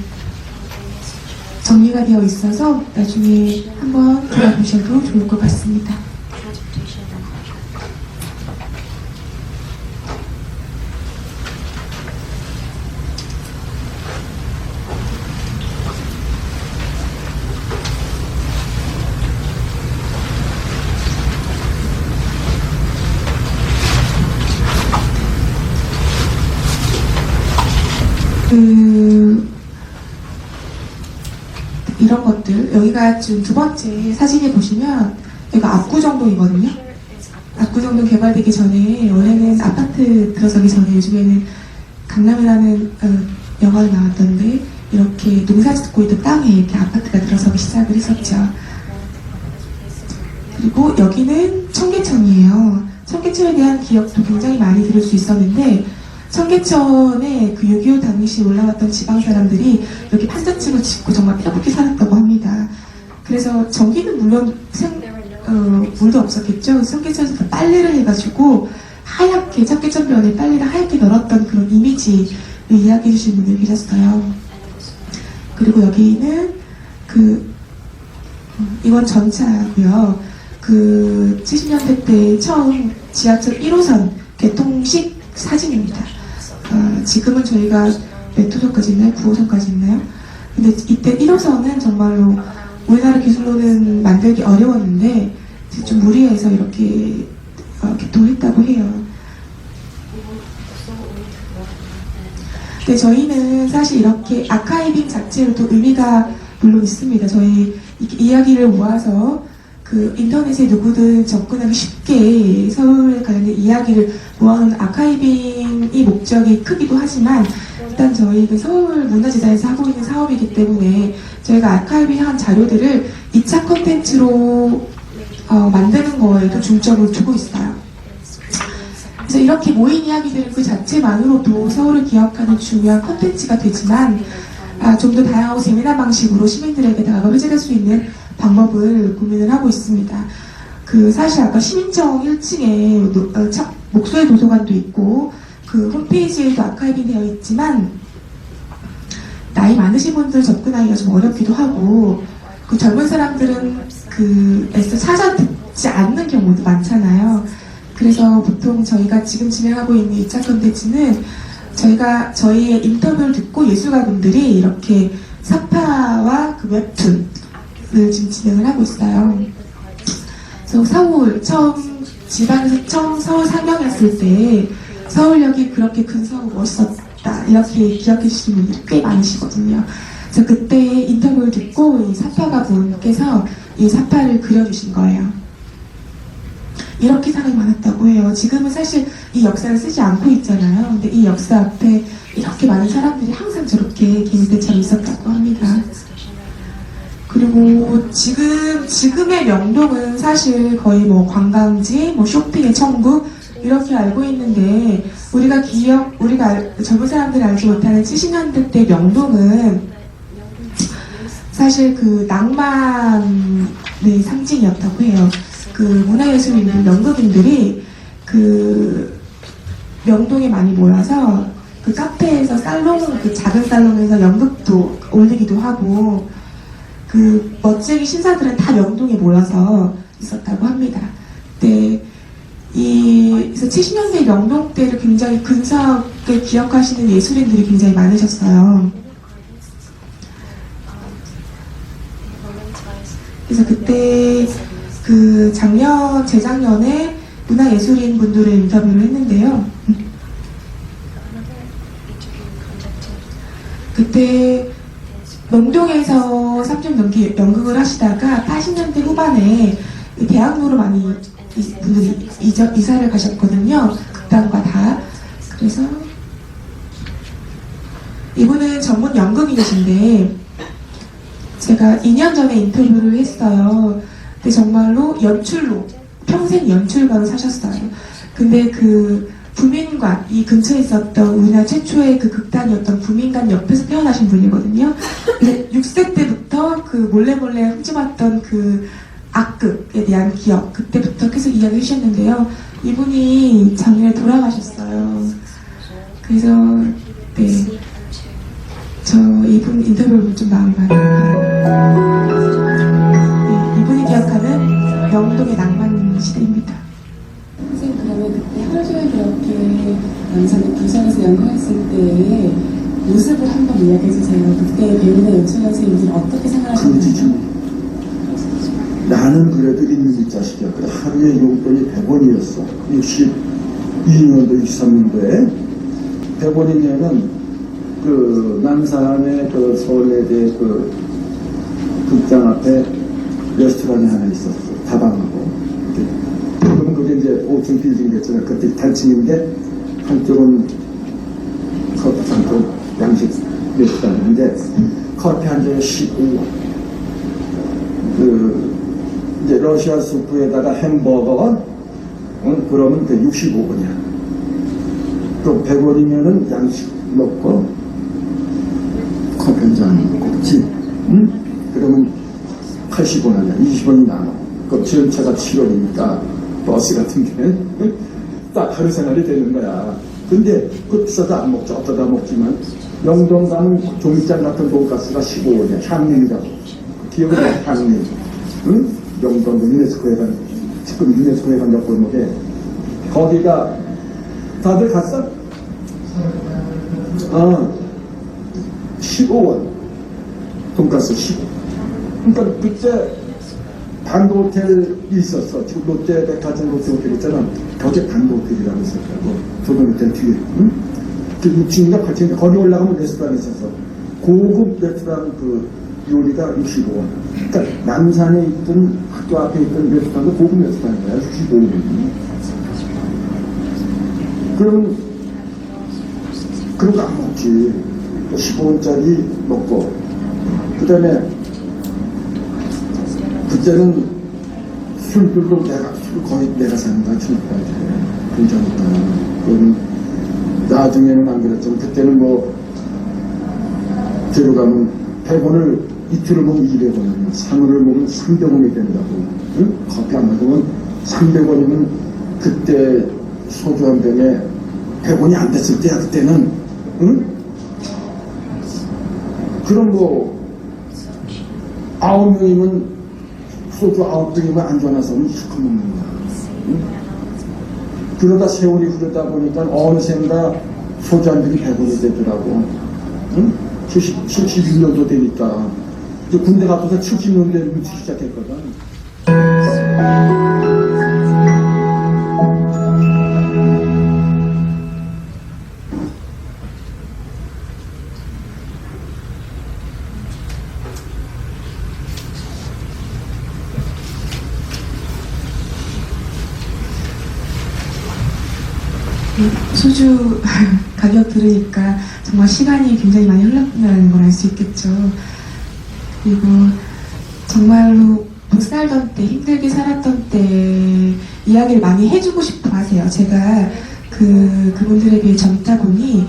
정리가 되어 있어서 나중에 한번 들어보셔도 좋을 것 같습니다. 이런 것들 여기가 지금 두 번째 사진에 보시면 여기가 압구정동이거든요. 압구정동 개발되기 전에 원래는 아파트 들어서기 전에 요즘에는 강남이라는 영화가 나왔던데 이렇게 농사 짓고 있던 땅에 이렇게 아파트가 들어서기 시작을 했었죠. 그리고 여기는 청계천이에요. 청계천에 대한 기억도 굉장히 많이 들을 수 있었는데 청계천에 6.25 당시 올라왔던 지방 사람들이 이렇게 판자집을 짓고 정말 뼈붙게 살았다고 합니다. 그래서 전기는 물론 물도 없었겠죠. 청계천에서 빨래를 해가지고 하얗게 청계천변에 빨래를 하얗게 널었던 그런 이미지를 이야기해 주신 분들이 계셨어요. 그리고 여기는 이건 전차고요. 70년대 때 처음 지하철 1호선 개통식 사진입니다. 지금은 저희가 몇 호선까지 있나요? 9호선까지 있나요? 근데 이때 1호선은 정말로 우리나라 기술로는 만들기 어려웠는데 좀 무리해서 이렇게 개통했다고 해요. 근데 저희는 사실 이렇게 아카이빙 자체로도 의미가 물론 있습니다. 저희 이야기를 모아서 인터넷에 누구든 접근하기 쉽게 서울에 관련된 이야기를 모아놓은 아카이빙이 목적이 크기도 하지만 일단 저희는 서울 문화재단에서 하고 있는 사업이기 때문에 저희가 아카이빙한 자료들을 2차 콘텐츠로 만드는 거에도 중점을 두고 있어요. 그래서 이렇게 모인 이야기들은 그 자체만으로도 서울을 기억하는 중요한 콘텐츠가 되지만 좀 더 다양하고 재미난 방식으로 시민들에게 다가가 회자될 수 있는 방법을 고민을 하고 있습니다. 사실 아까 시민청 1층에 목소리 도서관도 있고 홈페이지에도 아카이빙 되어 있지만 나이 많으신 분들 접근하기가 좀 어렵기도 하고 젊은 사람들은 에서 찾아 듣지 않는 경우도 많잖아요. 그래서 보통 저희가 지금 진행하고 있는 2차 콘텐츠는 저희의 인터뷰를 듣고 예술가분들이 이렇게 사파와 웹툰을 지금 진행을 하고 있어요. 그래서 지방에서 처음 서울 상영했을 때 서울역이 그렇게 근사하고 멋있었다 이렇게 기억해 주시는 분들이 꽤 많으시거든요. 그래서 그때 인터뷰를 듣고 이 사파가 분께서 이 사파를 그려주신 거예요. 이렇게 사람이 많았다고 해요. 지금은 사실 이 역사를 쓰지 않고 있잖아요. 근데 이 역사 앞에 이렇게 많은 사람들이 항상 저렇게 개미들처럼 있었다고 합니다. 그리고 지금의 명동은 사실 거의 관광지, 쇼핑의 천국 이렇게 알고 있는데 우리가 젊은 사람들이 알지 못하는 70년대 때 명동은 사실 낭만의 상징이었다고 해요. 문화예술인들, 연극인들이 명동에 많이 모여서 카페에서 작은 살롱에서 연극도 올리기도 하고 멋쟁이 신사들은 다 명동에 모여서 있었다고 합니다. 네, 그래서 70년대 명동 때를 굉장히 근사하게 기억하시는 예술인들이 굉장히 많으셨어요. 그래서 그때 그 재작년에 문화예술인 분들을 인터뷰를 했는데요. 그때 명동에서 3년 넘게 연극을 하시다가 80년대 후반에 이 대학로로 많이 분들이 이사를 가셨거든요. 극단과 다. 그래서 이분은 전문 연극인이신데 제가 2년 전에 인터뷰를 했어요. 근데 정말로 연출로 평생 연출가로 사셨어요. 근데 그 부민관, 이 근처에 있었던 우리나라 최초의 그 극단이었던 부민관 옆에서 태어나신 분이거든요. 근데 6세 때부터 그 몰래 훔쳐봤던 그 악극에 대한 기억, 그때부터 계속 이야기 해주셨는데요. 이분이 작년에 돌아가셨어요. 그래서 네, 저 이분 인터뷰를 좀 마음이 많이 아파요. 네, 이분이 기억하는 명동의 낭만 시대입니다. 선생님 그러면 그때 하루 종일 그렇게 남산의 부산에서 연극했을 때의 모습을 한번 이야기해 주세요. 그때 배우나 연출 선생님들은 어떻게 생각하셨나요? 나는 그래도 인민이 자식이야. 그래 하루에 용돈이 100원이었어. 62년도, 63년도에 100원이면은 그 남산의 그 서울예대 그 극장 앞에 레스토랑이 하나 있었어. 다방하고. 그러면 그게 이제 5층 빌딩 됐잖아. 그때 단층인데 한쪽은 커피, 한쪽 양식 레스토랑인데 커피 한 잔에 15원. 이제 러시아 수프에다가 햄버거가 그러면 그 65원이야. 또 100원이면은 양식 먹고 커피 한 잔 먹고, 그치? 응? 그러면 80원 아니야. 20원이 남아. 그 지연차가 7원이니까 버스 같은 게 딱 하루 생활이 되는 거야. 근데 그 비싸도 안 먹죠. 어쩌다 먹지만 영동 가면 종이장 같은 돈가스가 15원이야. 향림이라고. 기억이 나, 향림. 응? 영동 유네스코에 간, 지금 유네스코에 간 옆골목에 거기가 다들 갔어? 15원 돈가스 15원. 그러니까 그때 반도호텔이 있었어. 지금 롯데백화점 롯데호텔 있잖아. 거기 반도호텔이라고 있었다고. 조선호텔 뒤에. 응? 그 6층인가 8층인가 거기 올라가면 레스토랑이 있었어. 고급 레스토랑 그 요리가 65원. 그러니까 남산에 있던 학교 앞에 있던 레스토랑도 고급 레스토랑이야. 65원. 그럼 그런 거 안 먹지. 15원짜리 먹고 그 다음에 그때는 술들도 술 거의 내가 사는 거야. 지금까지 괜찮았다. 그럼 나중에는 안 그랬지만 그때는 뭐 데려가면 100원을 이틀을 먹으면 200원이면 3원을 먹으면 300원이 된다고. 응? 커피 안 먹으면 300원이면 그때 소주 한 병에 100원이 안 됐을 때야. 그때는. 응? 그럼 뭐 9명이면 소주 9병이면 안전해서는 실컷 먹는 거야. 응? 그러다 세월이 흐르다 보니까 어느샌가 소주 한 병이 100원이 되더라고. 응? 71년도 되니까. 군대 가서서 70년대에 묻히기 시작했거든. 소주 가격 들으니까 정말 시간이 굉장히 많이 흘렀다는 걸 알 수 있겠죠. 그리고 정말로 못 살던 때, 힘들게 살았던 때 이야기를 많이 해주고 싶어 하세요. 제가 그분들에 비해 젊다 보니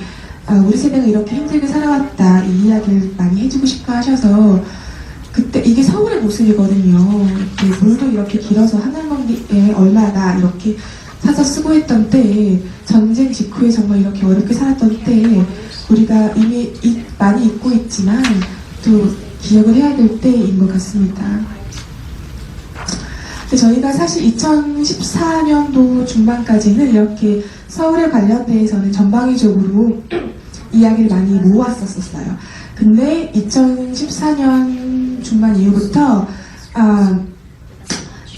우리 세대가 이렇게 힘들게 살아왔다 이 이야기를 많이 해주고 싶어 하셔서 그때 이게 서울의 모습이거든요. 이렇게 물도 이렇게 길어서 하늘먼지에 얼마나 이렇게 사서 쓰고 했던 때에 전쟁 직후에 정말 이렇게 어렵게 살았던 때에 우리가 이미 많이 잊고 있지만 또 기억을 해야 될 때인 것 같습니다. 근데 저희가 사실 2014년도 중반까지는 이렇게 서울에 관련돼서는 전방위적으로 이야기를 많이 모았었어요. 근데 2014년 중반 이후부터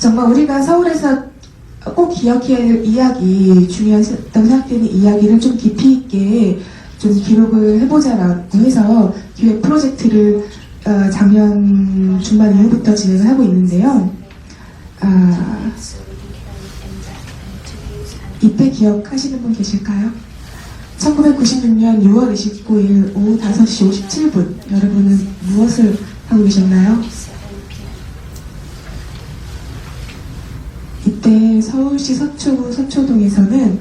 정말 우리가 서울에서 꼭 기억해야 할 이야기, 중요하다고 생각되는 이야기를 좀 깊이 있게 좀 기록을 해보자라고 해서 기획 프로젝트를 작년 중반 이후부터 진행을 하고 있는데요. 이때 기억하시는 분 계실까요? 1996년 6월 29일 오후 5시 57분 여러분은 무엇을 하고 계셨나요? 이때 서울시 서초구 서초동에서는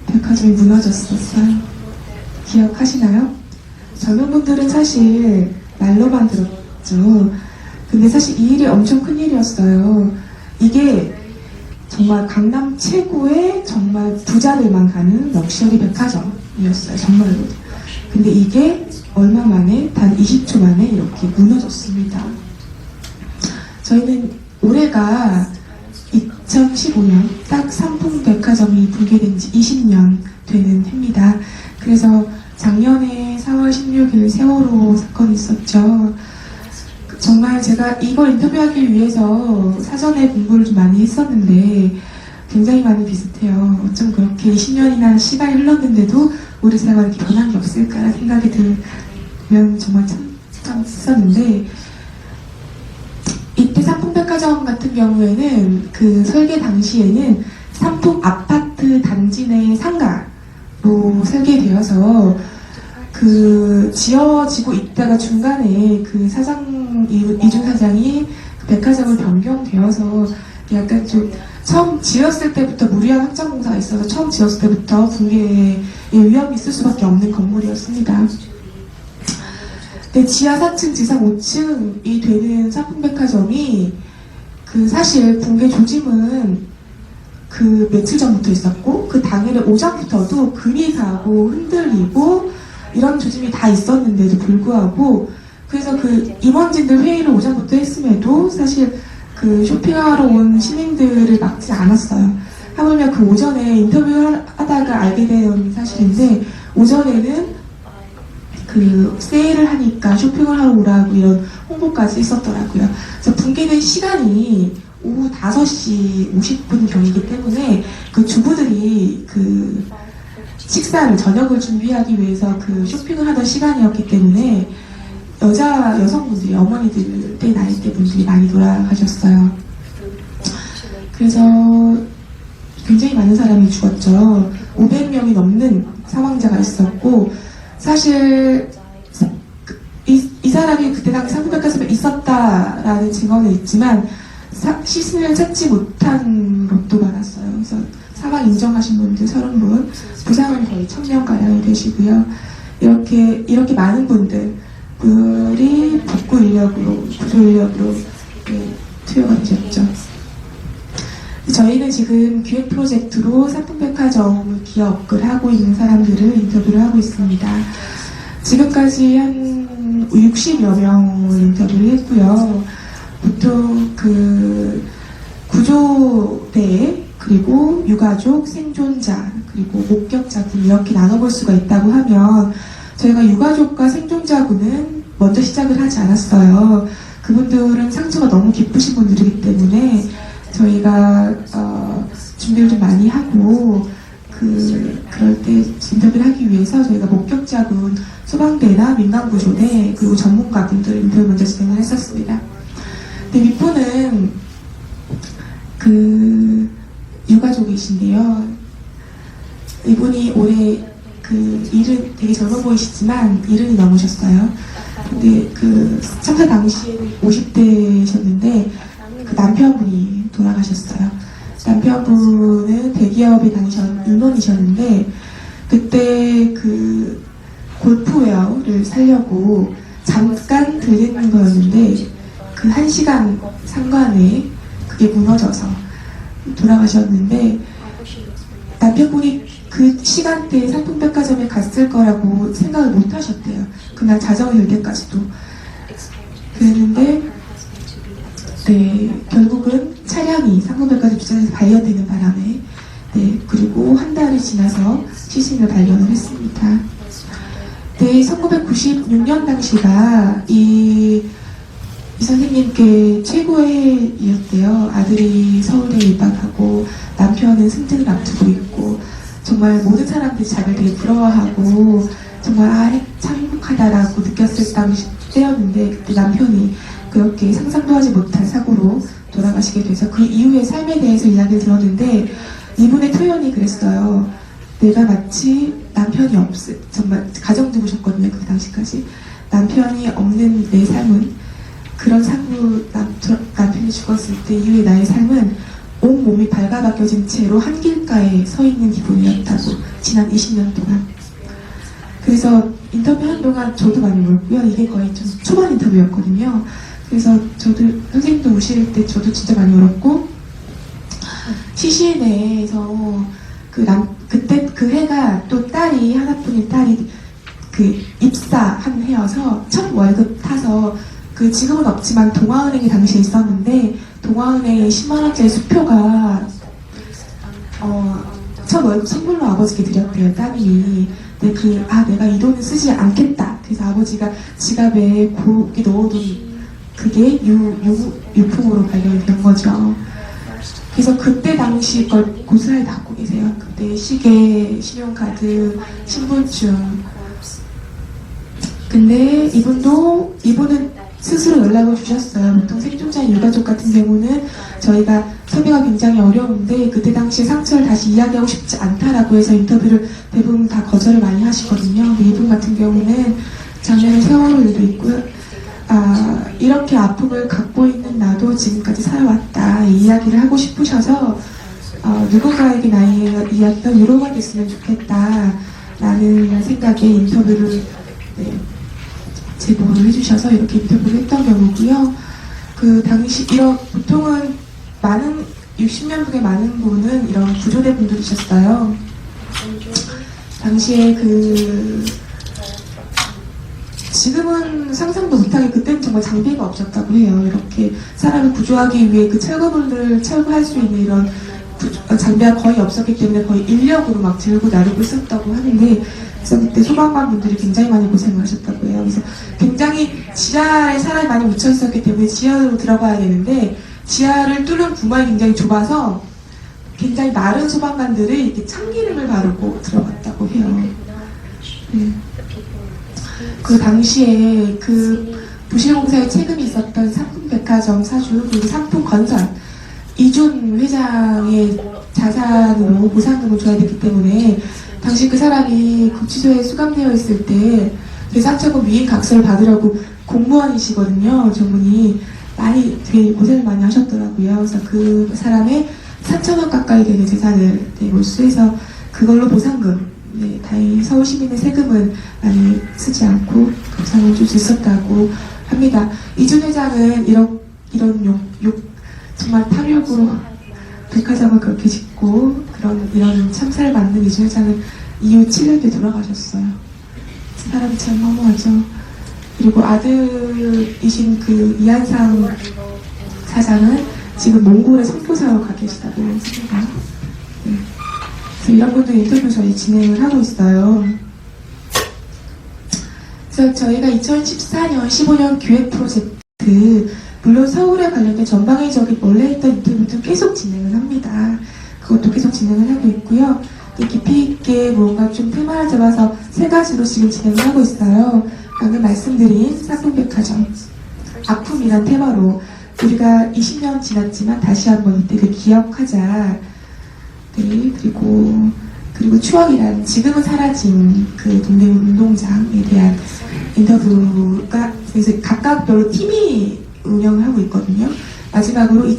백화점이 무너졌었어요. 기억하시나요? 젊은 분들은 사실 말로만 들었죠. 근데 사실 이 일이 엄청 큰 일이었어요. 이게 정말 강남 최고의 정말 부자들만 가는 럭셔리 백화점이었어요. 정말로. 근데 이게 얼마 만에, 단 20초 만에 이렇게 무너졌습니다. 저희는 올해가 2015년 딱 삼풍백화점이 붕괴된 지 20년 되는 해입니다. 그래서 작년에 4월 16일 세월호 사건이 있었죠. 정말 제가 이걸 인터뷰하기 위해서 사전에 공부를 좀 많이 했었는데 굉장히 많이 비슷해요. 어쩜 그렇게 20년이나 시간이 흘렀는데도 우리 사회가 이렇게 변한 게 없을까라는 생각이 들면 정말 참 했었는데, 이때 삼풍백화점 같은 경우에는 그 설계 당시에는 삼풍 아파트 단지 내 상가로 설계되어서 그 지어지고 있다가 중간에 그 이준 사장이 그 백화점을 변경되어서 약간 좀 처음 지었을 때부터 무리한 확장 공사가 있어서 처음 지었을 때부터 붕괴의 위험이 있을 수밖에 없는 건물이었습니다. 근데 지하 4층, 지상 5층이 되는 삼풍백화점이 그 사실 붕괴 조짐은 그 며칠 전부터 있었고 그 당일의 오전부터도 금이 가고 흔들리고 이런 조짐이 다 있었는데도 불구하고, 그래서 그 임원진들 회의를 오전부터 했음에도 사실 그 쇼핑하러 온 시민들을 막지 않았어요. 하물며 그 오전에 인터뷰를 하다가 알게 된 사실인데, 오전에는 그 세일을 하니까 쇼핑을 하러 오라고 이런 홍보까지 있었더라고요. 그래서 붕괴된 시간이 오후 5시 50분 경이기 때문에 그 주부들이 그 식사를, 저녁을 준비하기 위해서 그 쇼핑을 하던 시간이었기 때문에 여성분들이, 어머니들, 때 나이대 분들이 많이 돌아가셨어요. 그래서 굉장히 많은 사람이 죽었죠. 500명이 넘는 사망자가 있었고, 사실 이 사람이 그때 당시 삼풍백화점에 있었다라는 증언은 있지만 시신을 찾지 못한 것도 많았어요. 그래서 사망 인정하신 분들 30분, 부상은 거의 1000명 가량이 되시고요. 이렇게 많은 분들이 복구 인력으로, 구조 인력으로 투여가 되셨죠. 저희는 지금 기획 프로젝트로 삼풍백화점을 기억을 하고 있는 사람들을 인터뷰를 하고 있습니다. 지금까지 한 60여 명을 인터뷰를 했고요. 보통 그 구조대, 그리고 유가족, 생존자, 그리고 목격자분 이렇게 나눠볼 수가 있다고 하면, 저희가 유가족과 생존자분은 먼저 시작을 하지 않았어요. 그분들은 상처가 너무 깊으신 분들이기 때문에 저희가 준비를 좀 많이 하고 그럴 때 인터뷰를 하기 위해서 저희가 목격자분, 소방대나 민간구조대, 그리고 전문가분들 인터뷰 먼저 진행을 했었습니다. 근데 윗분은 그 유가족이신데요. 이분이 올해 그 일은 되게 젊어 보이시지만 70이 넘으셨어요. 근데 그 참사 당시에는 50대셨는데 그 남편분이 돌아가셨어요. 남편분은 대기업에 다니던 임원이셨는데 그때 그 골프웨어를 사려고 잠깐 들리는 거였는데 그 1시간 상관에 그게 무너져서 돌아가셨는데, 남편분이 그 시간대에 삼풍백화점에 갔을 거라고 생각을 못 하셨대요. 그날 자정이 될 때까지도. 그랬는데 결국은 차량이 삼풍백화점 주차장에서 발견되는 바람에 그리고 한 달이 지나서 시신을 발견을 했습니다. 1996년 당시가 이 이 선생님께 최고의 해이었대요. 아들이 서울에 입학하고 남편은 승진을 앞두고 있고 정말 모든 사람들이 자기를 되게 부러워하고 정말 참 행복하다라고 느꼈을 때였는데 그때 남편이 그렇게 상상도 하지 못한 사고로 돌아가시게 돼서 그 이후의 삶에 대해서 이야기를 들었는데 이분의 표현이 그랬어요. 내가 마치 남편이 정말 가정주부셨거든요. 그 당시까지. 남편이 없는 내 삶은 그런 사고 남편이 죽었을 때 이후의 나의 삶은 온몸이 발가벗겨진 채로 한 길가에 서 있는 기분이었다고 지난 20년 동안. 그래서 인터뷰한 동안 저도 많이 울었고요. 이게 거의 좀 초반 인터뷰였거든요. 그래서 저도 선생님도 우실 때 저도 진짜 많이 울었고 CCN에서 그때 그 해가 또 딸이 하나뿐인 딸이 그 입사한 해여서 첫 월급 타서 그 지금은 없지만 동아은행이 당시에 있었는데 동아은행에 10만원짜리 수표가 첫 월급 선물로 아버지께 드렸대요. 따님이. 근데 내가 이 돈을 쓰지 않겠다. 그래서 아버지가 지갑에 고기 넣어둔 그게 유품으로 발견된 거죠. 그래서 그때 당시 걸 고스란히 갖고 계세요. 그때 시계, 신용카드, 신분증. 근데 이분은 스스로 연락을 주셨어요. 보통 생존자의 유가족 같은 경우는 저희가 섭외가 굉장히 어려운데 그때 당시에 상처를 다시 이야기하고 싶지 않다라고 해서 인터뷰를 대부분 다 거절을 많이 하시거든요. 근데 이분 같은 경우는 작년에 세월호 일도 있고요. 이렇게 아픔을 갖고 있는 나도 지금까지 살아왔다 이 이야기를 하고 싶으셔서 누군가에게 나의 이야기가 위로가 됐으면 좋겠다 라는 생각에 인터뷰를 제보를 해주셔서 이렇게 인터뷰를 했던 경우고요. 그 당시 보통은 60년 중에 많은 분은 이런 구조대 분들이셨어요. 당시에 지금은 상상도 못하게 그때는 정말 장비가 없었다고 해요. 이렇게 사람을 구조하기 위해 그 철거물을 철거할 수 있는 이런 장비가 거의 없었기 때문에 거의 인력으로 막 들고 나르고 있었다고 하는데 그래서 그때 소방관 분들이 굉장히 많이 고생을 하셨다고 해요. 그래서 굉장히 지하에 사람이 많이 묻혀 있었기 때문에 지하로 들어가야 되는데 지하를 뚫는 구멍이 굉장히 좁아서 굉장히 마른 소방관들이 이렇게 참기름을 바르고 들어갔다고 해요. 네. 그 당시에 그 부실공사에 책임이 있었던 삼풍백화점 사주 그리고 삼풍건설 이준 회장의 자산으로 보상금을 줘야 됐기 때문에 당시 그 사람이 구치소에 수감되어 있을 때 대상처분 위임 각서를 받으려고 공무원이시거든요. 저분이 되게 고생을 많이 하셨더라고요. 그래서 그 사람의 3,000원 가까이 되는 재산을 몰수해서 그걸로 보상금 다행히 서울 시민의 세금은 많이 쓰지 않고 보상을 줄 수 있었다고 합니다. 이준 회장은 이런 정말 탐욕으로 백화점을 그렇게 짓고 이런 참사를 만든 이준 회장은 이후 7년 뒤에 돌아가셨어요. 사람이 참 허무하죠. 그리고 아들이신 그 이한상 사장은 지금 몽골에 선교사로 가 계시다고 합니다. 네. 그래서 이런 분들 인터뷰 저희 진행을 하고 있어요. 그래서 저희가 2014년, 15년 기획 프로젝트 물론 서울에 관련된 전방위적인 원래 했던 인터뷰도 계속 진행을 합니다. 그것도 계속 진행을 하고 있고요. 깊이 있게 뭔가 좀 테마를 잡아서 3가지로 지금 진행을 하고 있어요. 방금 말씀드린 삼풍백화점 아픔이란 테마로 우리가 20년 지났지만 다시 한번 이때를 기억하자. 네, 그리고 추억이란 지금은 사라진 그 동네 운동장에 대한 인터뷰가 그래서 각각별로 팀이 운영을 하고 있거든요. 마지막으로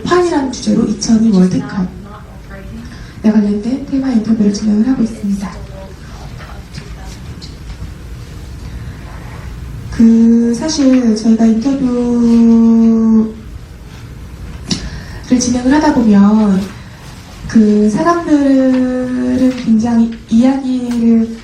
환이라는 주제로 2002 월드컵에 관련된 테마 인터뷰를 진행을 하고 있습니다. 사실 저희가 인터뷰를 진행을 하다 보면 사람들은 굉장히 이야기를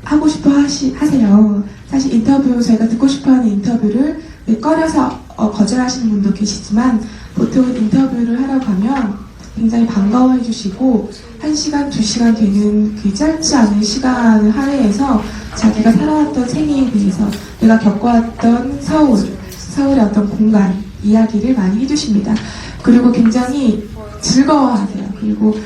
하고 싶어 하세요. 사실 저희가 듣고 싶어 하는 인터뷰를 꺼려서 거절하시는 분도 계시지만 보통 인터뷰를 하러 가면 굉장히 반가워해 주시고 1시간, 2시간 되는 그 짧지 않은 시간을 할애해서 자기가 살아왔던 생애에 대해서 내가 겪어왔던 서울의 어떤 공간, 이야기를 많이 해주십니다. 그리고 굉장히 즐거워하세요. 그리고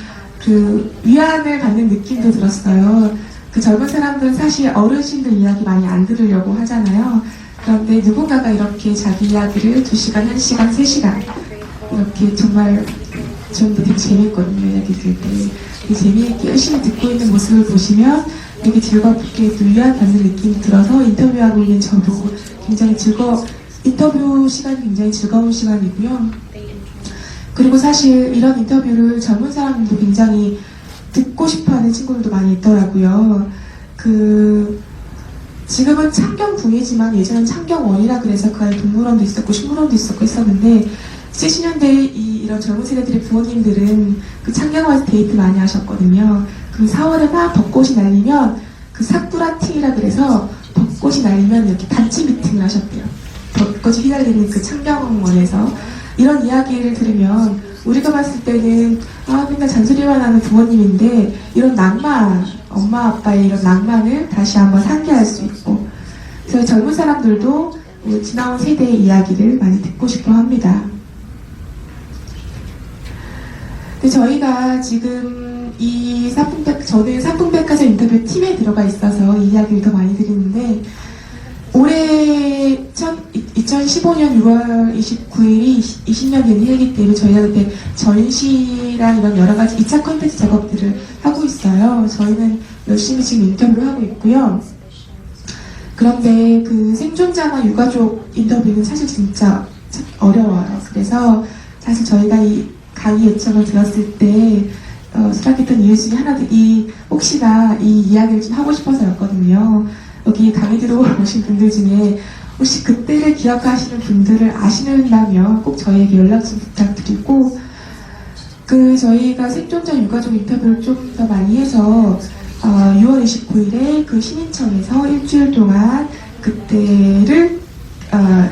그 위안을 받는 느낌도 들었어요. 그 젊은 사람들은 사실 어르신들 이야기 많이 안 들으려고 하잖아요. 그런데 누군가가 이렇게 자기 이야기를 2시간, 1시간, 3시간 이렇게 정말 저는 되게 재밌거든요. 이야기 들을 때. 재미있게 열심히 듣고 있는 모습을 보시면 되게 즐겁게 또 위안받는 느낌이 들어서 인터뷰하고 있는 저도 굉장히 인터뷰 시간이 굉장히 즐거운 시간이고요. 그리고 사실 이런 인터뷰를 젊은 사람들도 굉장히 듣고 싶어하는 친구들도 많이 있더라고요. 지금은 창경궁이지만 예전엔 창경원이라 그래서 그 안에 동물원도 있었고 식물원도 있었고 했었는데 70년대에 이런 젊은 세대들의 부모님들은 그 창경원에서 데이트 많이 하셨거든요. 그럼 4월에 막 벚꽃이 날리면 그 사쿠라티라 그래서 벚꽃이 날리면 이렇게 단체 미팅을 하셨대요. 벚꽃이 휘날리는 그 창경원에서 이런 이야기를 들으면 우리가 봤을 때는 맨날 잔소리만 하는 부모님인데 이런 낭만, 엄마 아빠의 이런 낭만을 다시 한번 상기할 수 있고 그래서 젊은 사람들도 지나온 세대의 이야기를 많이 듣고 싶어 합니다. 근데 저희가 지금 저는 상품백화점 인터뷰 팀에 들어가 있어서 이 이야기를 더 많이 드리는데 올해 2015년 6월 29일이 20년 된 해이기 때문에 저희가 그때 전시랑 이런 여러 가지 2차 콘텐츠 작업들을 하고 있어요. 저희는 열심히 지금 인터뷰를 하고 있고요. 그런데 그 생존자나 유가족 인터뷰는 사실 진짜 어려워요. 그래서 사실 저희가 이 강의 요청을 들었을 때 수락했던 이유 중에 하나도 혹시나 이 이야기를 좀 하고 싶어서였거든요. 여기 강의 들어오신 분들 중에 혹시 그때를 기억하시는 분들을 아시는다면 꼭 저희에게 연락 좀 부탁드리고 저희가 생존자 유가족 인터뷰를 좀 더 많이 해서 6월 29일에 그 시민청에서 일주일 동안 그때를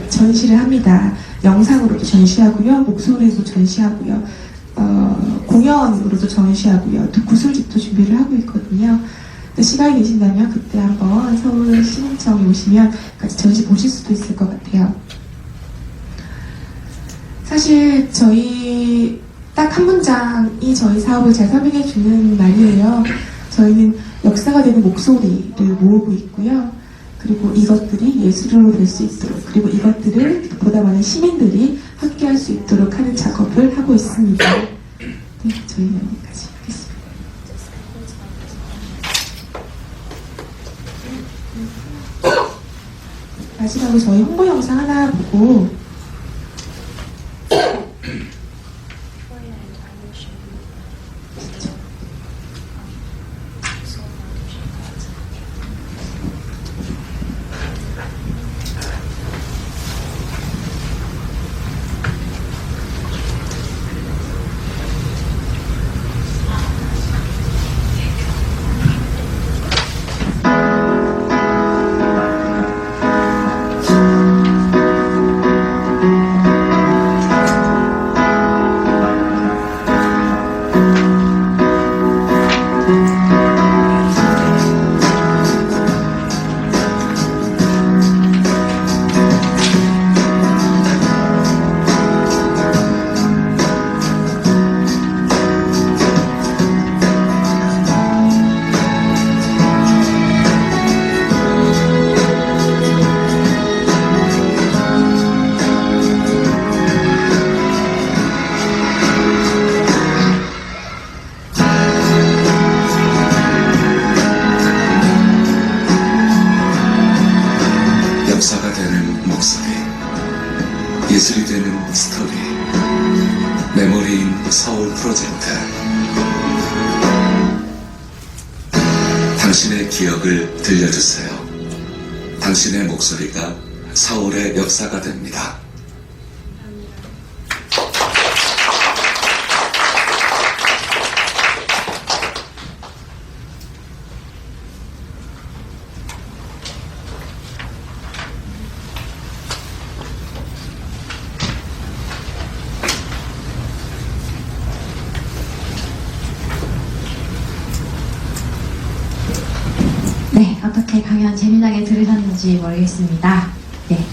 전시를 합니다. 영상으로도 전시하고요, 목소리로도 전시하고요, 공연으로도 전시하고요, 또 구슬집도 준비를 하고 있거든요. 시간이 되신다면 그때 한번 서울 시민청에 오시면 같이 전시 보실 수도 있을 것 같아요. 사실 저희 딱 한 문장이 저희 사업을 잘 설명해 주는 말이에요. 저희는 역사가 되는 목소리를 모으고 있고요. 그리고 이것들이 예술로 될 수 있도록, 그리고 이것들을 보다 많은 시민들이 함께 할 수 있도록 하는 작업을 하고 있습니다. 네, 저희는 여기까지 하겠습니다. 마지막으로 저희 홍보 영상 하나 보고 역사가 되는 목소리, 예술이 되는 스토리, 메모리인 서울 프로젝트. 당신의 기억을 들려주세요. 당신의 목소리가 서울의 역사가 됩니다. 네, 어떻게 강연 재미나게 들으셨는지 모르겠습니다. 네,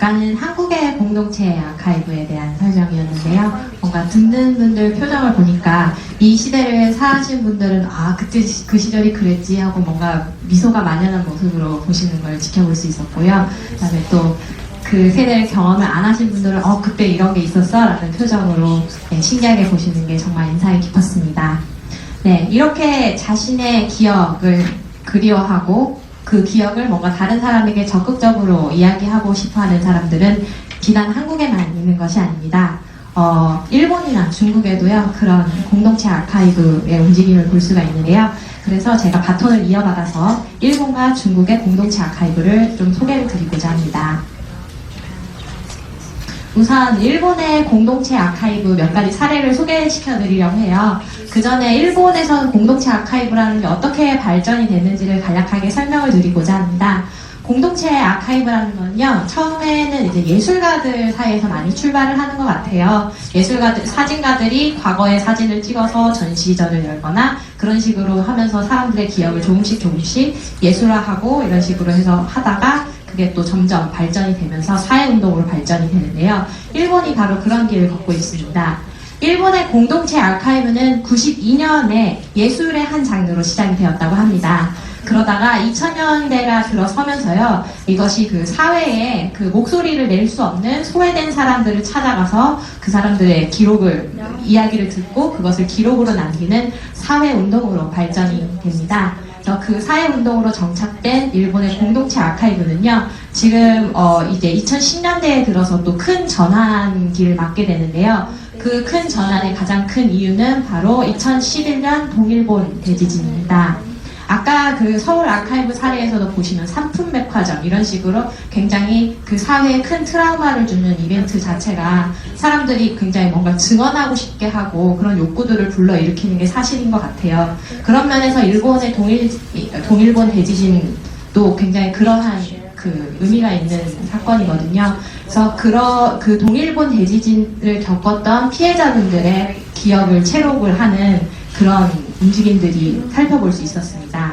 아까는 한국의 공동체 아카이브에 대한 설명이었는데요. 뭔가 듣는 분들 표정을 보니까 이 시대를 사신 분들은 아 그때 그 시절이 그랬지 하고 뭔가 미소가 만연한 모습으로 보시는 걸 지켜볼 수 있었고요. 그다음에 또 그 세대를 경험을 안 하신 분들은 그때 이런 게 있었어 라는 표정으로 네, 신기하게 보시는 게 정말 인상이 깊었습니다. 네, 이렇게 자신의 기억을 그리워하고 그 기억을 뭔가 다른 사람에게 적극적으로 이야기하고 싶어하는 사람들은 비단 한국에만 있는 것이 아닙니다. 일본이나 중국에도요 그런 공동체 아카이브의 움직임을 볼 수가 있는데요. 그래서 제가 바톤을 이어받아서 일본과 중국의 공동체 아카이브를 좀 소개를 드리고자 합니다. 우선 일본의 공동체 아카이브 몇 가지 사례를 소개시켜 드리려고 해요. 그 전에 일본에서는 공동체 아카이브라는 게 어떻게 발전이 됐는지를 간략하게 설명을 드리고자 합니다. 공동체 아카이브라는 건요, 처음에는 이제 예술가들 사이에서 많이 출발을 하는 것 같아요. 예술가들, 사진가들이 과거의 사진을 찍어서 전시전을 열거나 그런 식으로 하면서 사람들의 기억을 조금씩 예술화하고 이런 식으로 해서 하다가 그게 또 점점 발전이 되면서 사회운동으로 발전이 되는데요. 일본이 바로 그런 길을 걷고 있습니다. 일본의 공동체 아카이브는 92년에 예술의 한 장르로 시작이 되었다고 합니다. 그러다가 2000년대가 들어서면서요, 이것이 그 사회에 그 목소리를 낼 수 없는 소외된 사람들을 찾아가서 그 사람들의 이야기를 듣고 그것을 기록으로 남기는 사회운동으로 발전이 됩니다. 그래서 그 사회운동으로 정착된 일본의 공동체 아카이브는요, 지금 이제 2010년대에 들어서 또 큰 전환기를 맞게 되는데요. 그 큰 전환의 가장 큰 이유는 바로 2011년 동일본 대지진입니다. 아까 그 서울 아카이브 사례에서도 보시면 삼풍백화점 이런 식으로 굉장히 그 사회에 큰 트라우마를 주는 이벤트 자체가 사람들이 굉장히 뭔가 증언하고 싶게 하고 그런 욕구들을 불러일으키는 게 사실인 것 같아요. 그런 면에서 일본의 동일본 대지진도 굉장히 그러한 그 의미가 있는 사건이거든요. 그래서 그 동일본 대지진을 겪었던 피해자분들의 기억을 체록을 하는 그런 움직임들이 살펴볼 수 있었습니다.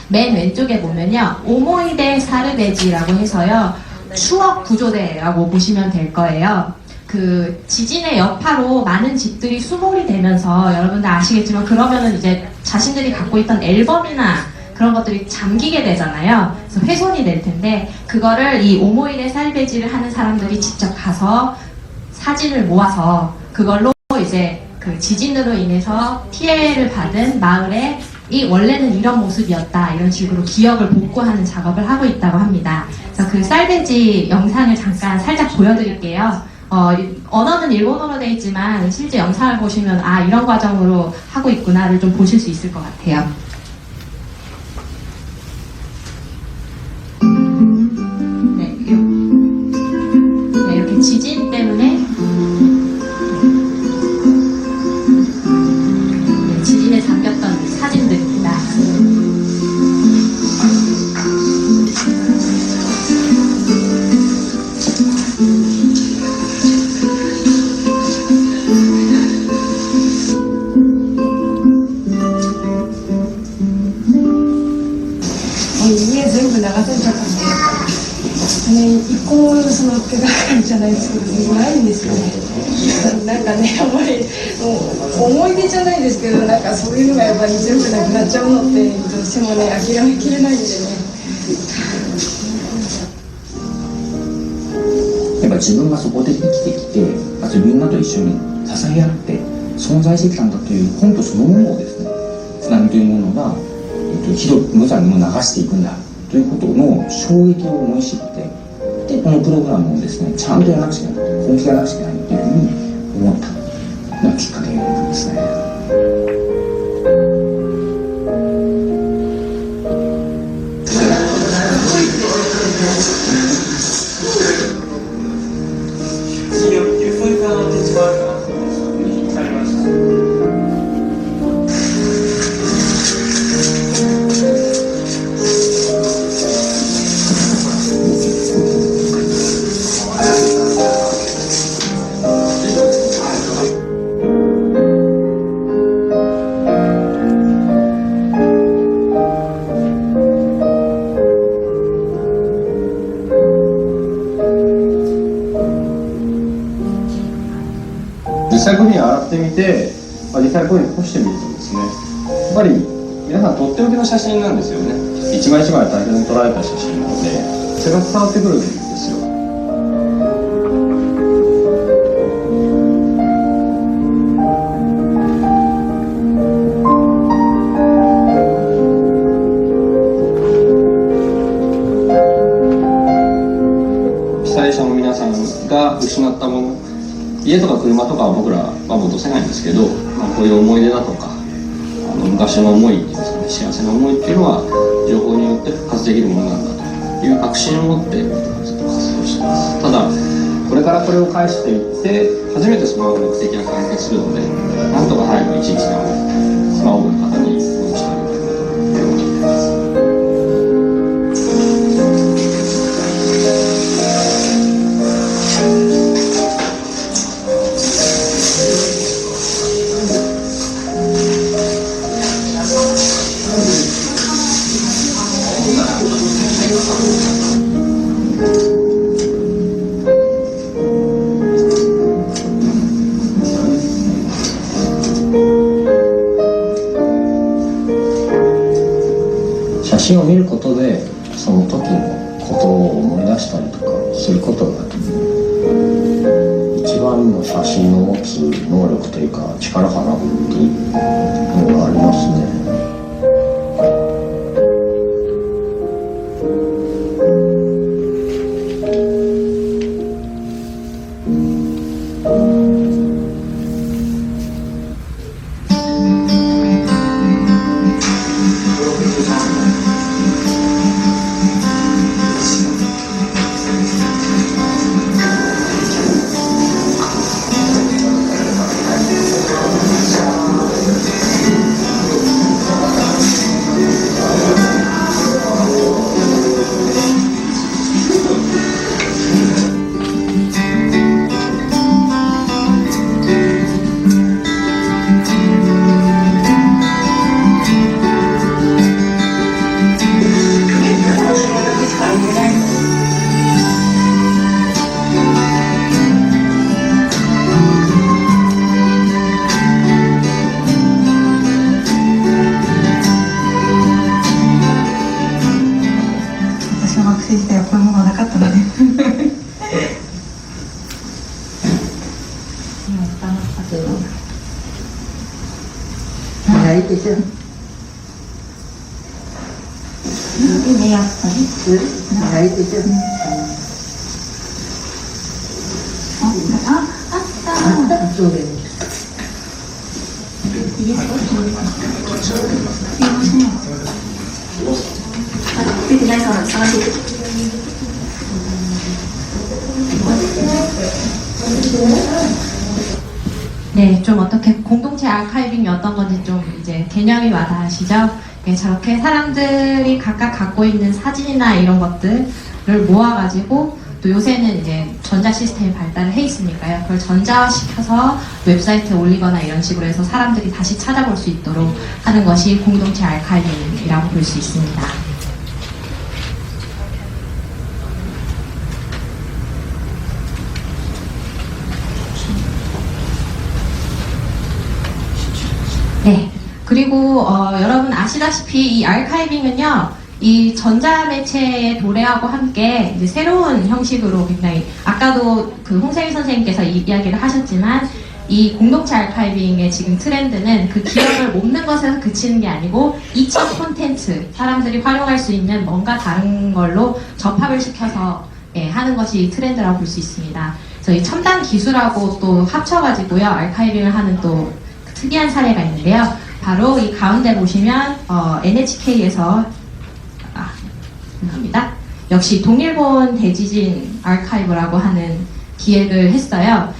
맨 왼쪽에 보면요, 오모이데 사르베지라고 해서요, 추억 구조대라고 보시면 될 거예요. 그 지진의 여파로 많은 집들이 수몰이 되면서 여러분들 아시겠지만 그러면은 이제 자신들이 갖고 있던 앨범이나 그런 것들이 잠기게 되잖아요. 그래서 훼손이 될 텐데 그거를 이 오모이데 사르베지를 하는 사람들이 직접 가서 사진을 모아서 그걸로 이제 그 지진으로 인해서 피해를 받은 마을에 이 원래는 이런 모습이었다 이런 식으로 기억을 복구하는 작업을 하고 있다고 합니다. 그래서 그 쌀배지 영상을 잠깐 살짝 보여드릴게요. 언어는 일본어로 되어 있지만 실제 영상을 보시면 아 이런 과정으로 하고 있구나를 좀 보실 수 있을 것 같아요. 네, 이렇게 지진 때문에 지진에 잠겼던 사진들입니다.家全部流されちゃったんで、一個もその手がかりじゃないですけどないんですよね。なんかね、あんまり思い出じゃないですけど、なんかそういうのがやっぱり全部なくなっちゃうのってどうしてもね諦めきれないんでね。やっぱ自分がそこで生きてきて、あとみんなと一緒に支え合って存在してきたんだという本当そのものをですね、津波というものが広く無残にも流していくんだということの衝撃を思い知って、でこのプログラムをですねちゃんとやらなくちゃいけない、本気でやらなくちゃいけないというふうに思ったのがきっかけなんですね。際ゴミを洗ってみて、実際ゴミ干してみるとですね、やっぱり皆さんとっておきの写真なんですよね。一枚一枚大切に捉えた写真なので、それが伝わってくるんですよ。被災者の皆さんが失ったもの、家とか車とかは僕らは戻せないんですけど、こういう思い出だとか昔の思いっていうんですかね、幸せな思いっていうのは情報によって復活できるものなんだという確信を持ってずっと活動しています。ただこれからこれを返していって初めてスマホの目的が完結するので、なんとか早く1日でもスマホの方に納してあげたいなと思っています。写真を見ることでその時のことを思い出したりとかすることが一番の写真の持つ能力というか力かなっていうのがありますね。小学生時代はこういうものはなかったのでないでしょ。ね、やっぱりないでしょ。あった。そうです。いいですか？すいません。出てないから探してて。네, 좀 어떻게 공동체 아카이빙이 어떤 건지 좀 이제 개념이 와닿으시죠? 저렇게 사람들이 각각 갖고 있는 사진이나 이런 것들을 모아가지고 또 요새는 이제 전자 시스템이 발달을 해 있으니까요. 그걸 전자화시켜서 웹사이트에 올리거나 이런 식으로 해서 사람들이 다시 찾아볼 수 있도록 하는 것이 공동체 아카이빙이라고 볼 수 있습니다. 네. 그리고 여러분 아시다시피 이 아카이빙은요, 이 전자매체의 도래하고 함께 이제 새로운 형식으로 굉장히 아까도 그 홍세희 선생님께서 이야기를 하셨지만 이 공동체 아카이빙의 지금 트렌드는 그 기억을 몽는 것에서 그치는 게 아니고 2차 콘텐츠, 사람들이 활용할 수 있는 뭔가 다른 걸로 접합을 시켜서 하는 것이 트렌드라고 볼 수 있습니다. 저희 첨단 기술하고 또 합쳐가지고요, 아카이빙을 하는 또 특이한 사례가 있는데요. 바로 이 가운데 보시면 NHK에서 합니다. 역시 동일본 대지진 아카이브라고 하는 기획을 했어요.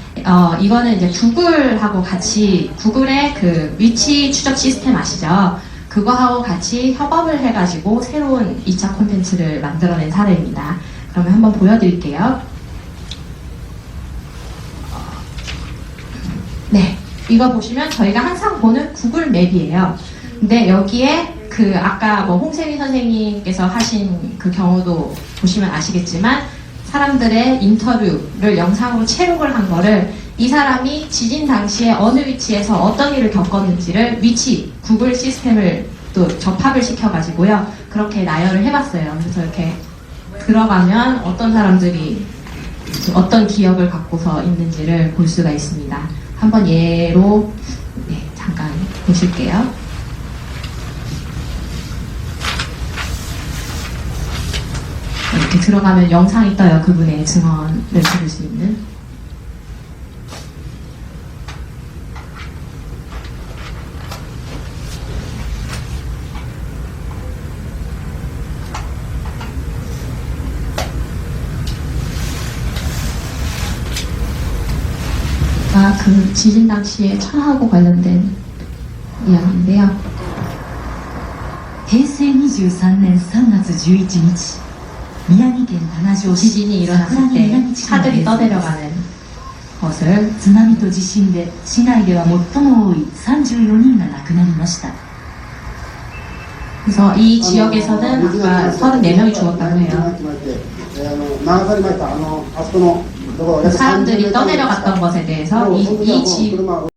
이거는 이제 구글하고 같이, 구글의 그 위치 추적 시스템 아시죠? 그거하고 같이 협업을 해가지고 새로운 2차 콘텐츠를 만들어낸 사례입니다. 그러면 한번 보여드릴게요. 네. 이거 보시면 저희가 항상 보는 구글 맵이에요. 근데 여기에 그 아까 뭐 홍세미 선생님께서 하신 그 경우도 보시면 아시겠지만 사람들의 인터뷰를 영상으로 채록을 한 거를 이 사람이 지진 당시에 어느 위치에서 어떤 일을 겪었는지를 위치, 구글 시스템을 또 접합을 시켜가지고요. 그렇게 나열을 해봤어요. 그래서 이렇게 들어가면 어떤 사람들이 어떤 기억을 갖고서 있는지를 볼 수가 있습니다. 한번 예로 잠깐 보실게요. 이렇게 들어가면 영상이 떠요. 그분의 증언을 들을 수 있는. 그 지진 당시에 차하고 관련된 이야기인데요. 平成23年3月11日、宮城県多賀城市 지진이 일어났을 때 차들이 떠내려가는 것을 津波と地震で市内では最も多い34人が亡くなりました。 그래서 이 지역에서는 아까 34명이 죽었다고 해요. 사람들이 떠내려갔던 것에 대해서 이 지역